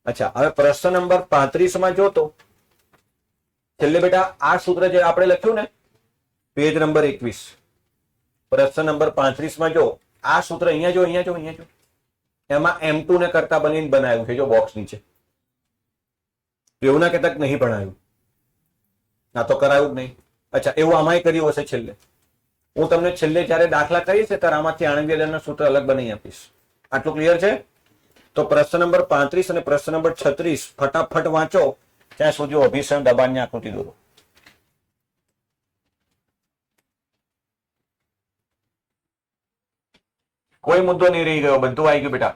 અચ્છા, હવે પ્રશ્ન નંબર 35 માં જો તો છેલ્લે બેટા આ સૂત્ર જે આપણે લખ્યું ને પેજ નંબર 21, પ્રશ્ન નંબર 35 માં જો આ સૂત્ર અહીંયા જો એમાં M2 ને કરતા બનીને બનાવ્યું છે, જો બોક્સ નીચે. એવું ના કહેતા નહીં ભણાયું, ના તો કરાયું જ નહીં. અચ્છા, એવું આમાંય કર્યું હશે છેલ્લે. હું તમને છેલ્લે જ્યારે દાખલા કહીશ ત્યારે આમાંથી આણંદી અલગના સૂત્ર અલગ બનાવી આપીશ. આટલું ક્લિયર છે? તો પ્રશ્ન નંબર 35 અને પ્રશ્ન નંબર 36 ફટાફટ વાંચો, ત્યાં સુધી અભિસરણ દબાણની આકૃતિ દોરો. કોઈ મુદ્દો નહીં રહી ગયો, બધું આવી ગયું બેટા.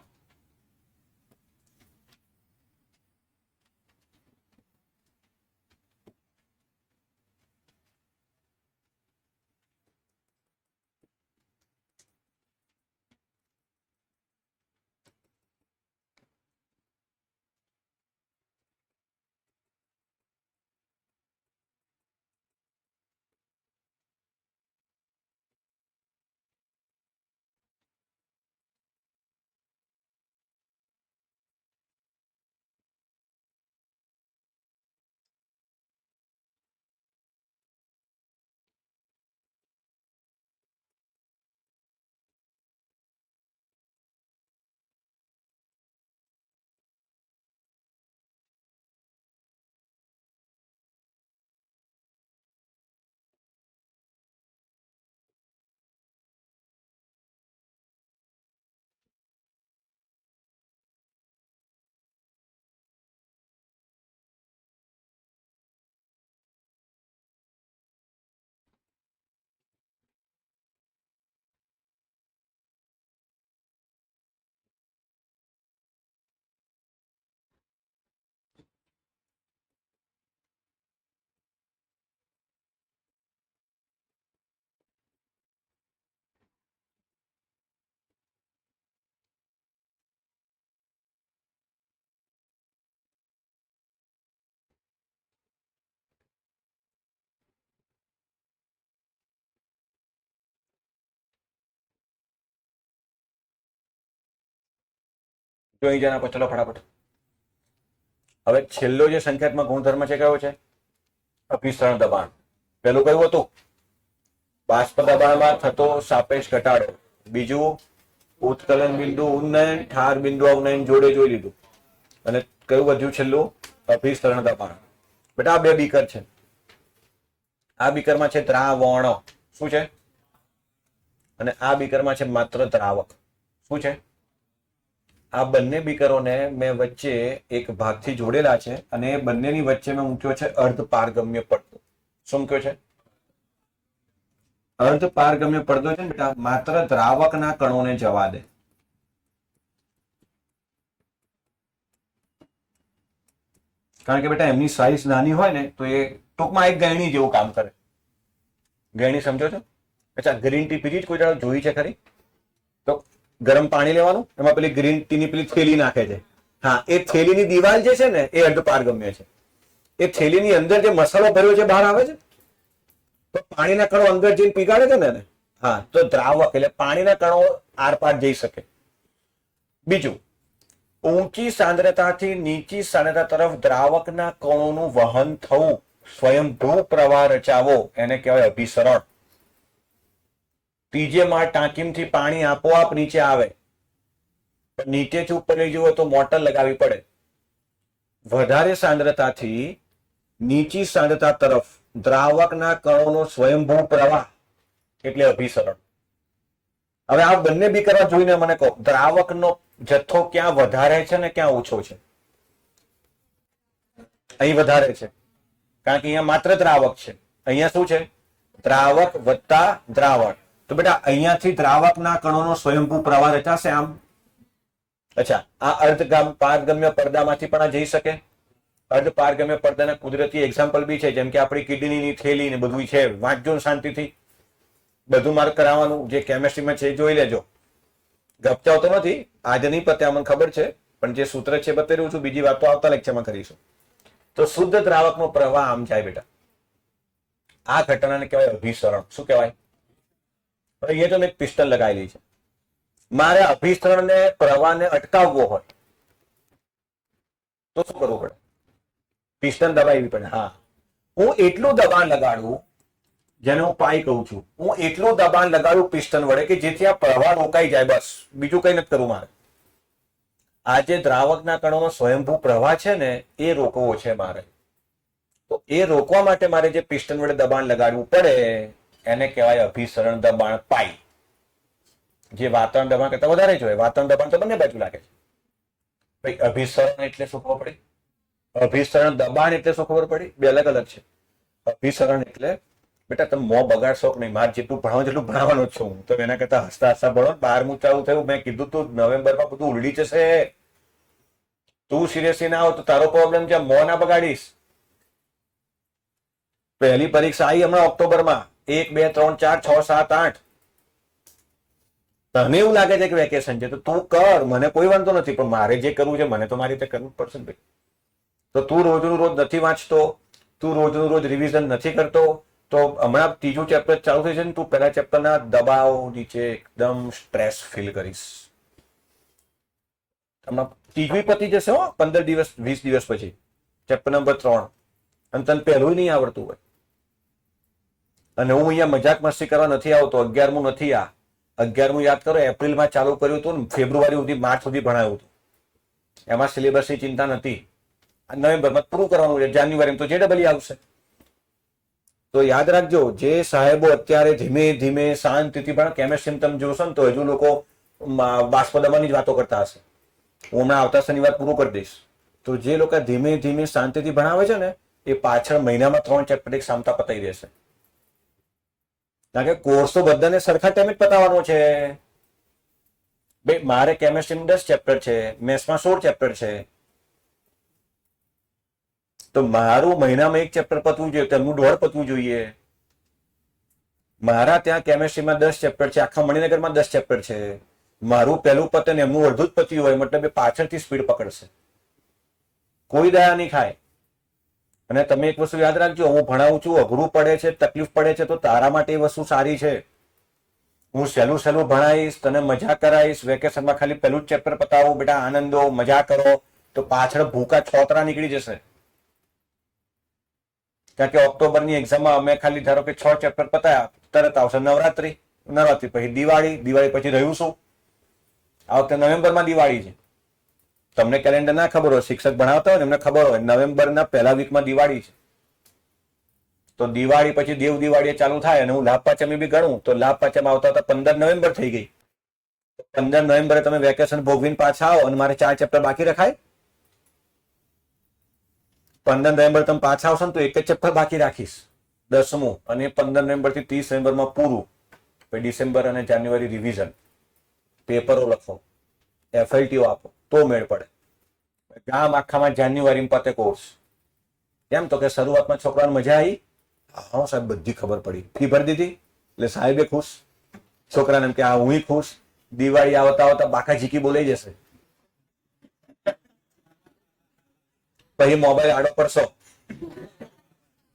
જોઈ જણા ચલો ફટાફટ. હવે છેલ્લો જે સંખ્યાત્મક ગુણધર્મ છે કયો છે? અભિસરણ દબાણ. પેલું કયું હતું? બાષ્પ દબાણમાં થતો સાપેક્ષ ઘટાડો. બીજું ઉત્કલન બિંદુ ઉન્નયન, ઠાર બિંદુ અવનયન જોડે જોઈ લીધું. અને કયું વધ્યું છેલ્લું? અભિસરણ દબાણ. બેટા આ બે બીકર છે. આ બીકરમાં છે દ્રાવણ. શું છે? અને આ બીકરમાં છે માત્ર દ્રાવક. શું છે? આ બંને બીકરોને મેં વચ્ચે એક ભાગથી જોડેલા છે અને એ બંનેની વચ્ચે મેં મૂક્યો છે અર્ધ પારગમ્ય પડદો. શું મૂક્યો છે? અર્ધ પારગમ્ય પડદો છે ને બેટા, માત્ર દ્રાવકના કણોને જવા દે. કારણ કે બેટા એમની સાઈઝ નાની હોય ને તો એ ટૂંકમાં એક ગયણી જેવું કામ કરે. ગયણી સમજો છો? અચ્છા, ગ્રીન ટી પીધી કોઈ દાડો જોઈ છે ખરી? તો ગરમ પાણી લેવાનું, એમાં પેલી ગ્રીન ટીની પેલી થેલી નાખે છે. હા, એ થેલીની દિવાલ જે છે ને એ અર્ધ પારગમ્ય છે. એ થેલીની અંદર જે મસાલો ભર્યો છે બહાર આવે છે તો પાણીના કણો અંદર જઈને પીગાડે છે ને. હા, તો દ્રાવક એટલે પાણીના કણો આરપાર જઈ શકે. બીજું, ઊંચી સાંદ્રતાથી નીચી સાંદ્રતા તરફ દ્રાવકના કણોનું વહન થવું, સ્વયંભૂ પ્રવાહ રચાવો, એને કહેવાય અભિસરણ. ત્રીજે માળ ટાંકીમાંથી પાણી આપોઆપ નીચે આવે, પણ નીચેથી ઉપર લઈ જવું તો મોટર લગાવવી પડે. વધારે સાંદ્રતાથી નીચી સાંદ્રતા તરફ દ્રાવકના કણોનો સ્વયંભૂ પ્રવાહ એટલે અભિસરણ. હવે આ બંને બીકરો જોઈને મને કહો, દ્રાવકનો જથ્થો ક્યાં વધારે છે ને ક્યાં ઓછો છે? અહીં વધારે છે, કારણ કે અહીંયા માત્ર દ્રાવક છે. અહીંયા શું છે? દ્રાવક વત્તા દ્રાવણ. તો બેટા અહીંયાથી દ્રાવકના કણોનો સ્વયંભૂ પ્રવાહ રચાશે આમ. અચ્છા, આ અર્ધ પારગમ્ય પડદામાંથી પણ આ જઈ શકે. અર્ધ પારગમ્ય પડદાના કુદરતી એક્ઝામ્પલ બી છે, જેમ કે આપણી કિડનીની થેલી ને બધું છે. વાંચજો શાંતિથી, બધું માર્ક કરાવવાનું. જે કેમેસ્ટ્રીમાં છે જોઈ લેજો. ગપચાવ તો નથી, આજે નહીં પતે અમને ખબર છે, પણ જે સૂત્ર છે બતાવી રહ્યું છું. બીજી વાત તો આવતા લેક્ચરમાં કરીશું. તો શુદ્ધ દ્રાવકનો પ્રવાહ આમ જાય બેટા. આ ઘટનાને કહેવાય અભિસરણ. શું કહેવાય? અહીંયા તો મેં પિસ્ટન લગાવેલી છે. મારે અભિસરણને પ્રવાહને અટકાવવો હોય તો શું કરવું પડે? પિસ્ટન દબાવવી પડે. હા, હું એટલું દબાણ લગાડું, જેને હું પાઈ કહું છું, હું એટલું દબાણ લગાડું પિસ્ટન વડે કે જેથી આ પ્રવાહ રોકાઈ જાય. બસ, બીજું કઈ નથી કરવું મારે. આ જે દ્રાવકના કણોનો સ્વયંભૂ પ્રવાહ છે ને એ રોકવો છે મારે. તો એ રોકવા માટે મારે જે પિસ્ટન વડે દબાણ લગાડવું પડે એને કહેવાય અભિસરણ દબાણ પાઈ. જે વાતાવરણ દબાણ કરતા વધારે જ હોય. વાતાવરણ દબાણ તો બંને બાજુ લાગે છે. ભાઈ અભિસરણ એટલે શું ખબર પડી? અભિસરણ દબાણ એટલે શું ખબર પડી? બે અલગ અલગ છે. અભિસરણ એટલે બેટા તમે મોં બગાડશો કે નહીં. મારે જેટલું ભણાવું જેટલું ભણાવવાનો જ છું હું. તો એના કરતા હસતા હસતા ભણો. 12મું ચાલુ થયું, મેં કીધું તું નવેમ્બરમાં બધું ઉલડી જશે. તું સિરિયસલી ના આવ તો તારો પ્રોબ્લેમ છે. મોં ના બગાડીશ. પહેલી પરીક્ષા આવી હમણાં ઓક્ટોબરમાં. 1, 2, 3, 4, 6, 7, 8. તને એવું લાગે છે કે વેકેશન છે તો તું કર, મને કોઈ વાંધો નથી. પણ મારે જે કરવું છે મને તો મારી રીતે કરવું પડશે ને ભાઈ. તો તું રોજનું રોજ નથી વાંચતો, તું રોજનું રોજ રિવિઝન નથી કરતો, તો હમણાં ત્રીજું ચેપ્ટર ચાલુ થઈ છે ને તું પહેલા ચેપ્ટરના દબાવ નીચે એકદમ સ્ટ્રેસ ફીલ કરીશ. હમણાં ત્રીજું પતી જશે હો 15 દિવસ 20 દિવસ પછી, ચેપ્ટર નંબર 3. અને તને પહેલું નહીં આવડતું હોય. અને હું અહીંયા મજાક મસ્તી કરવા નથી આવતો. 11મું નથી. આ 11મું યાદ કરો, એપ્રિલમાં ચાલુ કર્યું હતું ને ફેબ્રુઆરી સુધી, માર્ચ સુધી ભણાવ્યું હતું. એમાં સિલેબસની ચિંતા નથી. નવેમ્બરમાં પૂરું કરવાનું છે. જાન્યુઆરીમાં તો JEE આવશે. તો યાદ રાખજો, જે સાહેબો અત્યારે ધીમે ધીમે શાંતિથી પણ કેમેસ્ટ્રી તમે જોશો ને તો હજુ લોકો બાષ્પ દબાણની જ વાતો કરતા હશે. હું હમણાં આવતા શનિવાર પૂરું કરી દઈશ. તો જે લોકો ધીમે ધીમે શાંતિથી ભણાવે છે ને એ પાછળ મહિનામાં 3 ચેપ્ટર એક સામતા પતાવી દેશે. કારણ કે કોર્સ તો બધાને સરખા ટાઈમે જ પતાવવાનો છે. ભાઈ મારે કેમેસ્ટ્રીમાં 10 ચેપ્ટર છે, મેથ્સમાં 16 ચેપ્ટર છે. તો મારું મહિનામાં 1 ચેપ્ટર પતવું જોઈએ, તેમનું 1.5 પતવું જોઈએ. મારા ત્યાં કેમેસ્ટ્રીમાં 10 ચેપ્ટર છે, આખા મણિનગરમાં 10 ચેપ્ટર છે. મારું પહેલું પતે ને એમનું અડધું જ પત્યું હોય, મતલબ એ પાછળથી સ્પીડ પકડશે. કોઈ દયા નહીં ખાય. અને તમે એક વસ્તુ યાદ રાખજો, હું ભણાવું છું, અઘરું પડે છે, તકલીફ પડે છે, તો તારા માટે એ વસ્તુ સારી છે. હું સહેલું સહેલું ભણાવીશ, તને મજા કરાવીશ, વેકેશનમાં ખાલી પહેલું જ ચેપ્ટર પતાવું, બેટા આનંદો મજા કરો, તો પાછળ ભૂકા છોતરા નીકળી જશે. કારણ કે ઓક્ટોબરની એક્ઝામમાં અમે ખાલી ધારો કે 6 ચેપ્ટર પતાયા, તરત આવશે નવરાત્રી, નવરાત્રી પછી દિવાળી, દિવાળી પછી રહ્યું શું? આ વખતે નવેમ્બરમાં દિવાળી છે. તમને કેલેન્ડર ના ખબર હોય, શિક્ષક ભણાવતા હોય એમને ખબર હોય નવેમ્બરના પહેલા વીકમાં દિવાળી છે. તો દિવાળી પછી દેવ દિવાળી ચાલુ થાય અને હું લાભ પાંચમી બી ગણું તો લાભ પાંચમ આવતા આવતા 15 નવેમ્બર થઈ ગઈ. 15 નવેમ્બરે તમે વેકેશન ભોગવીને પાછા આવો અને મારે 4 ચેપ્ટર બાકી રખાય? 15 નવેમ્બર તમે પાછા આવશો ને તો એક જ ચેપ્ટર બાકી રાખીશ, 10મું, અને 15 નવેમ્બર થી 30 નવેમ્બરમાં પૂરું. પછી ડિસેમ્બર અને જાન્યુઆરી રિવિઝન, પેપરો લખો, એફએલટીઓ આપો તો મેળ પડે. ગામ આખામાં જાન્યુઆરીમાં પતે કોર્સ. કેમ? તો કે શરૂઆતમાં છોકરાને મજા આવી, હા સાહેબ બધી ખબર પડી, ફી ભરી દીધી એટલે સાહેબે ખુશ, છોકરાને એમ કે આ હું ખુશ. દિવાળી આવતા આવતા બાકા ઝીકી બોલાઈ જશે, પછી મોબાઈલ આડો પડશો,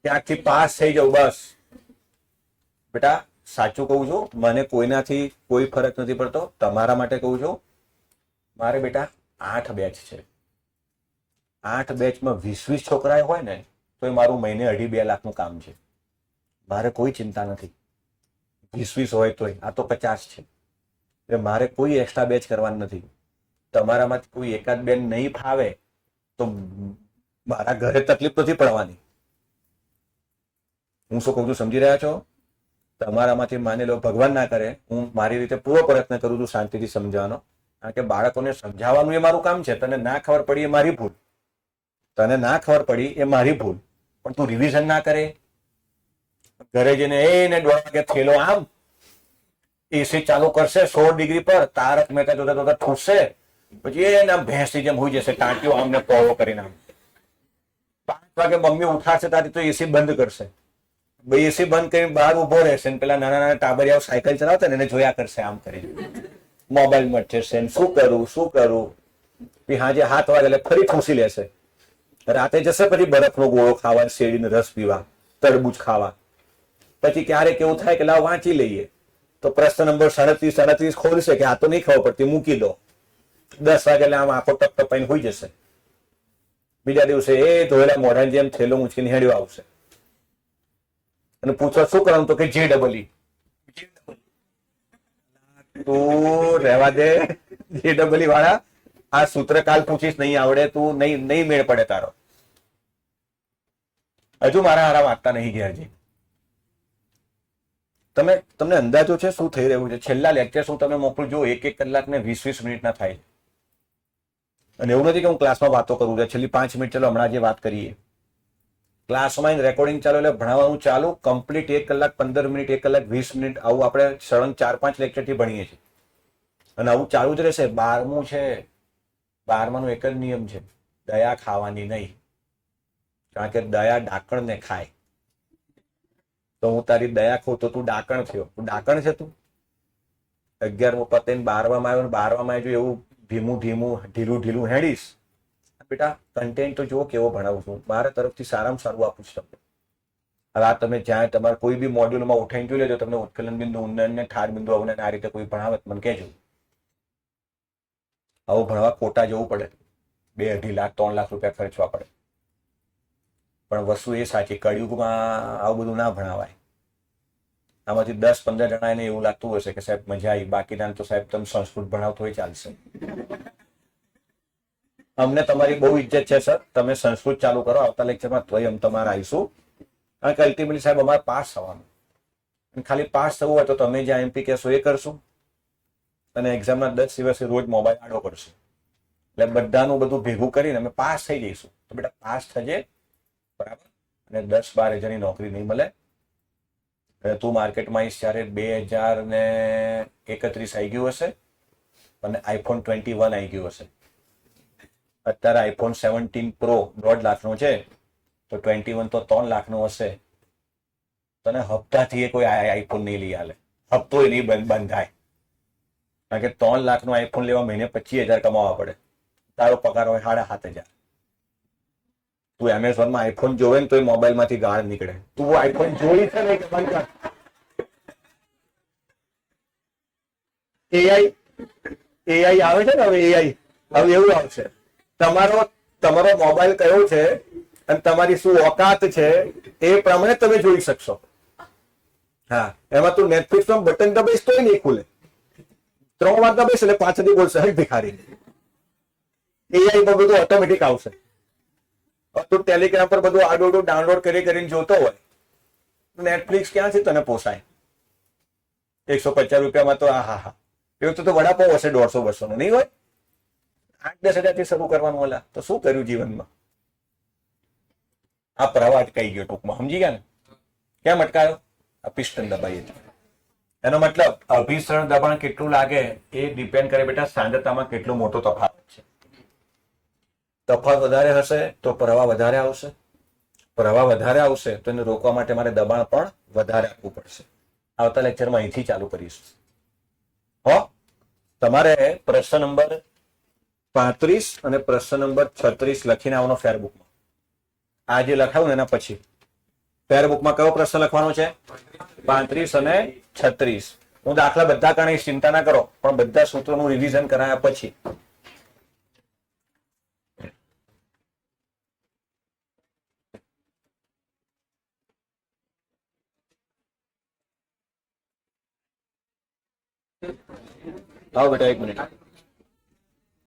ત્યાંથી પાસ થઈ જાવ બસ. બેટા સાચું કહું છું, મને કોઈનાથી કોઈ ફરક નથી પડતો, તમારા માટે કહું છું. મારે બેટા 8 બેચ છે, 8 બેચમાં 20 છોકરા હોય ને તો એ મારું મહિને 2.5 લાખનું કામ છે. મારે કોઈ ચિંતા નથી, 20 હોય તોય. આ તો 50 છે એટલે મારે કોઈ એક્સ્ટ્રા બેચ કરવાનું નથી. તમારામાંથી કોઈ એકાદ બેન નહીં ફાવે તો મારા ઘરે તકલીફ નથી પડવાની. હું શું કહું છું સમજી રહ્યા છો? તમારામાંથી માની લો ભગવાન ના કરે, હું મારી રીતે પૂરો પ્રયત્ન કરું છું શાંતિથી સમજાવવાનો, કારણ કે બાળકોને સમજાવવાનું એ મારું કામ છે. તને ના ખબર પડી એ મારી ભૂલ, તને ના ખબર પડી એ મારી ભૂલ, પણ તું રિવિઝન ના કરે, ઘરે જઈને એને 1:30 વાગે થેલો આમ એસી ચાલુ કરશે 16 ડિગ્રી પર, તારક મહેતા જોતા જોતા ઠૂસશે, પછી એના ભેંસની જેમ હોઈ જશે, ટાંટીઓ આમને પોળો કરીને આમ. 5 વાગે મમ્મી ઉઠાડશે તારી તો એસી બંધ કરશે, એસી બંધ કરીને બહાર ઉભો રહેશે, પેલા નાના નાના ટાબરિયાઓ સાયકલ ચલાવતા ને એને જોયા કરશે આમ કરી, મોબાઈલ મચશે, શું કરું શું કરું. પછી હાજે 7 વાગે એટલે ફરી ઠૂસી લેશે. રાતે જશે પછી બરફનો ગોળો ખાવા, શેરડીનો રસ પીવા, તરબૂચ ખાવા. પછી ક્યારેક એવું થાય કે લાવ વાંચી લઈએ, તો પ્રશ્ન નંબર 37 ખોલશે કે આ તો નહીં ખબર પડતી, મૂકી દો. 10 વાગે એટલે આમ આખો ટપ ટપાઈને હોઈ જશે. બીજા દિવસે એ ધોયેલા મોઢાની જેમ થેલો મૂંચકીને હેડ્યો આવશે અને પૂછો શું કરવાનું, તો કે JEE. તું રહેવા દે, JEE વાળા આ સૂત્ર કાલ પૂછીશ, નહીં આવડે તું, નહીં મેળ પડે તારો. હજુ મારા હારા વાંચતા નહીં ઘેરજી. તમને અંદાજો છે શું થઈ રહ્યું છે? છેલ્લા લેક્ચર હું તમે મોકલું જો 1 કલાક ને 20 મિનિટના થાય. અને એવું નથી કે હું ક્લાસમાં વાતો કરું છું. છેલ્લી 5 મિનિટ ચાલો હમણાં જે વાત કરીએ, ક્લાસમાં રેકોર્ડિંગ ચાલુ એટલે ભણાવવાનું ચાલુ, કમ્પ્લીટ 1 કલાક 15 મિનિટ, 1 કલાક 20 મિનિટ, આવું આપણે સળંગ 4-5 લેક્ચરથી ભણીએ છીએ અને આવું ચાલુ જ રહેશે. 12મું છે, 12માનું એક જ નિયમ છે, દયા ખાવાની નહીં, કારણ કે દયા ડાકણને ખાય. તો હું તારી દયા ખાઉં તો તું ડાકણ થયો, તું ડાકણ છે તું. 11મું પતે 12માં આવ્યો, 12માં જો એવું ધીમું ઢીલું હેડીશ, બેટા કન્ટેન્ટ તો જુઓ કેવો ભણાવું છું, મારા તરફથી સારામાં સારું આપું છું તમને. હવે આ તમે જ્યાં તમારે કોઈ બી મોડ્યુલમાં ઉઠાઈને જોઈ લેજો, તમને ઉત્કલન બિંદુ, ઉન્નયન ને ઠાર બિંદુ અવનયન આ રીતે કોઈ ભણાવે મને કહેજો. આવું ભણવા કોટા જવું પડે, 2-2.5 લાખ 3 લાખ રૂપિયા ખર્ચવા પડે. પણ વસ્તુ એ સાચી, કળિયુગમાં આવું બધું ના ભણાવાય. આમાંથી 10-15 જણાને એવું લાગતું હશે કે સાહેબ મજા આવી, બાકીના તો સાહેબ તમે સંસ્કૃત ભણાવતો હોય ચાલશે. અમને તમારી બહુ ઇજ્જત છે સર, તમે સંસ્કૃત ચાલુ કરો, આવતા લેક્ચરમાં તોય અમે તમારા આવીશું, કારણ કે અલ્ટિમેટલી સાહેબ અમારે પાસ થવાનું. ખાલી પાસ થવું હોય તો તમે જ્યાં એમપી કહેશો એ કરશું, અને એક્ઝામના 10 દિવસે રોજ મોબાઈલ આડો કરશું, એટલે બધાનું બધું ભેગું કરીને અમે પાસ થઈ જઈશું. તો બેટા પાસ થજે બરાબર, અને 10-12 હજારની નોકરી નહીં મળે. તું માર્કેટમાં આવીશ ત્યારે 2031 આવી ગયું હશે અને iPhone 21 આવી ગયું હશે. અત્યારે iPhone 17 Pro 1.5 લાખનો છે, તો 21 તો 3 લાખનો હશે. તને હપ્તાથી એ કોઈ આઈફોન નહીં લઈ આલે, હપ્તો એ નહીં બંધાય, કારણ કે 3 લાખનો આઈફોન લેવા મહિને 25,000 કમાવા પડે. તારો પગાર હોય 7,500. તું એમેઝોનમાં આઈફોન જોવે ને તો એ મોબાઈલમાંથી ગાળ નીકળે. તું આઈફોન જોઈ છે ને કે બંધ કર. એઆઈ એઆઈ આવે છે ને હવે એઆઈ હવે એવું આવશે તમારો તમારો મોબાઈલ કયો છે અને તમારી શું ઓકાત છે એ પ્રમાણે તમે જોઈ શકશો. હા એમાં તું નેટફ્લિક્સ નું બટન દબાઈશ તોય નહીં ખુલે 3 વાર દબાઈશ એટલે પાછળથી બોલશે હે ભિખારી. એઆઈ માં બધું ઓટોમેટિક આવશે. તું ટેલિગ્રામ પર બધું આડું ડાઉનલોડ કરીને જોતો હોય નેટફ્લિક્સ ક્યાં છે તને પોસાય 150 રૂપિયામાં તો હા એવું તો વડાપાવ હશે 150-200 નું નહીં હોય 8-10 હજારથી શરૂ કરવાનું ઓલા તો શું કર્યું જીવનમાં. આ પ્રવાહ અટકાઈ ગયો ટૂંકમાં સમજી ગયા ને. કેમ અટકાયો? આ પિસ્ટન દબાઈએ એનો મતલબ અભિસરણ દબાણ કેટલું લાગે એ ડિપેન્ડ કરે બેટા સાંદ્રતામાં કેટલો મોટો તફાવત છે. તફાવત વધારે હશે તો પ્રવાહ વધારે આવશે. પ્રવાહ વધારે આવશે તો એને રોકવા માટે મારે દબાણ પણ વધારે આપવું પડશે. આવતા લેક્ચરમાં અહીંથી ચાલુ કરીશું. હો તમારે પ્રશ્ન નંબર 35 અને પ્રશ્ન નંબર 36 લખીને આવવાનો ફેરબુકમાં. આ જે લખાવું એના પછી ફેરબુકમાં કયો પ્રશ્ન લખવાનો છે? 35 અને 36. હું દાખલા બધા કારણે ચિંતા ના કરો પણ બધા સૂત્રોનું રિવિઝન કરાયા પછી. આવો બેટા 1 મિનિટ.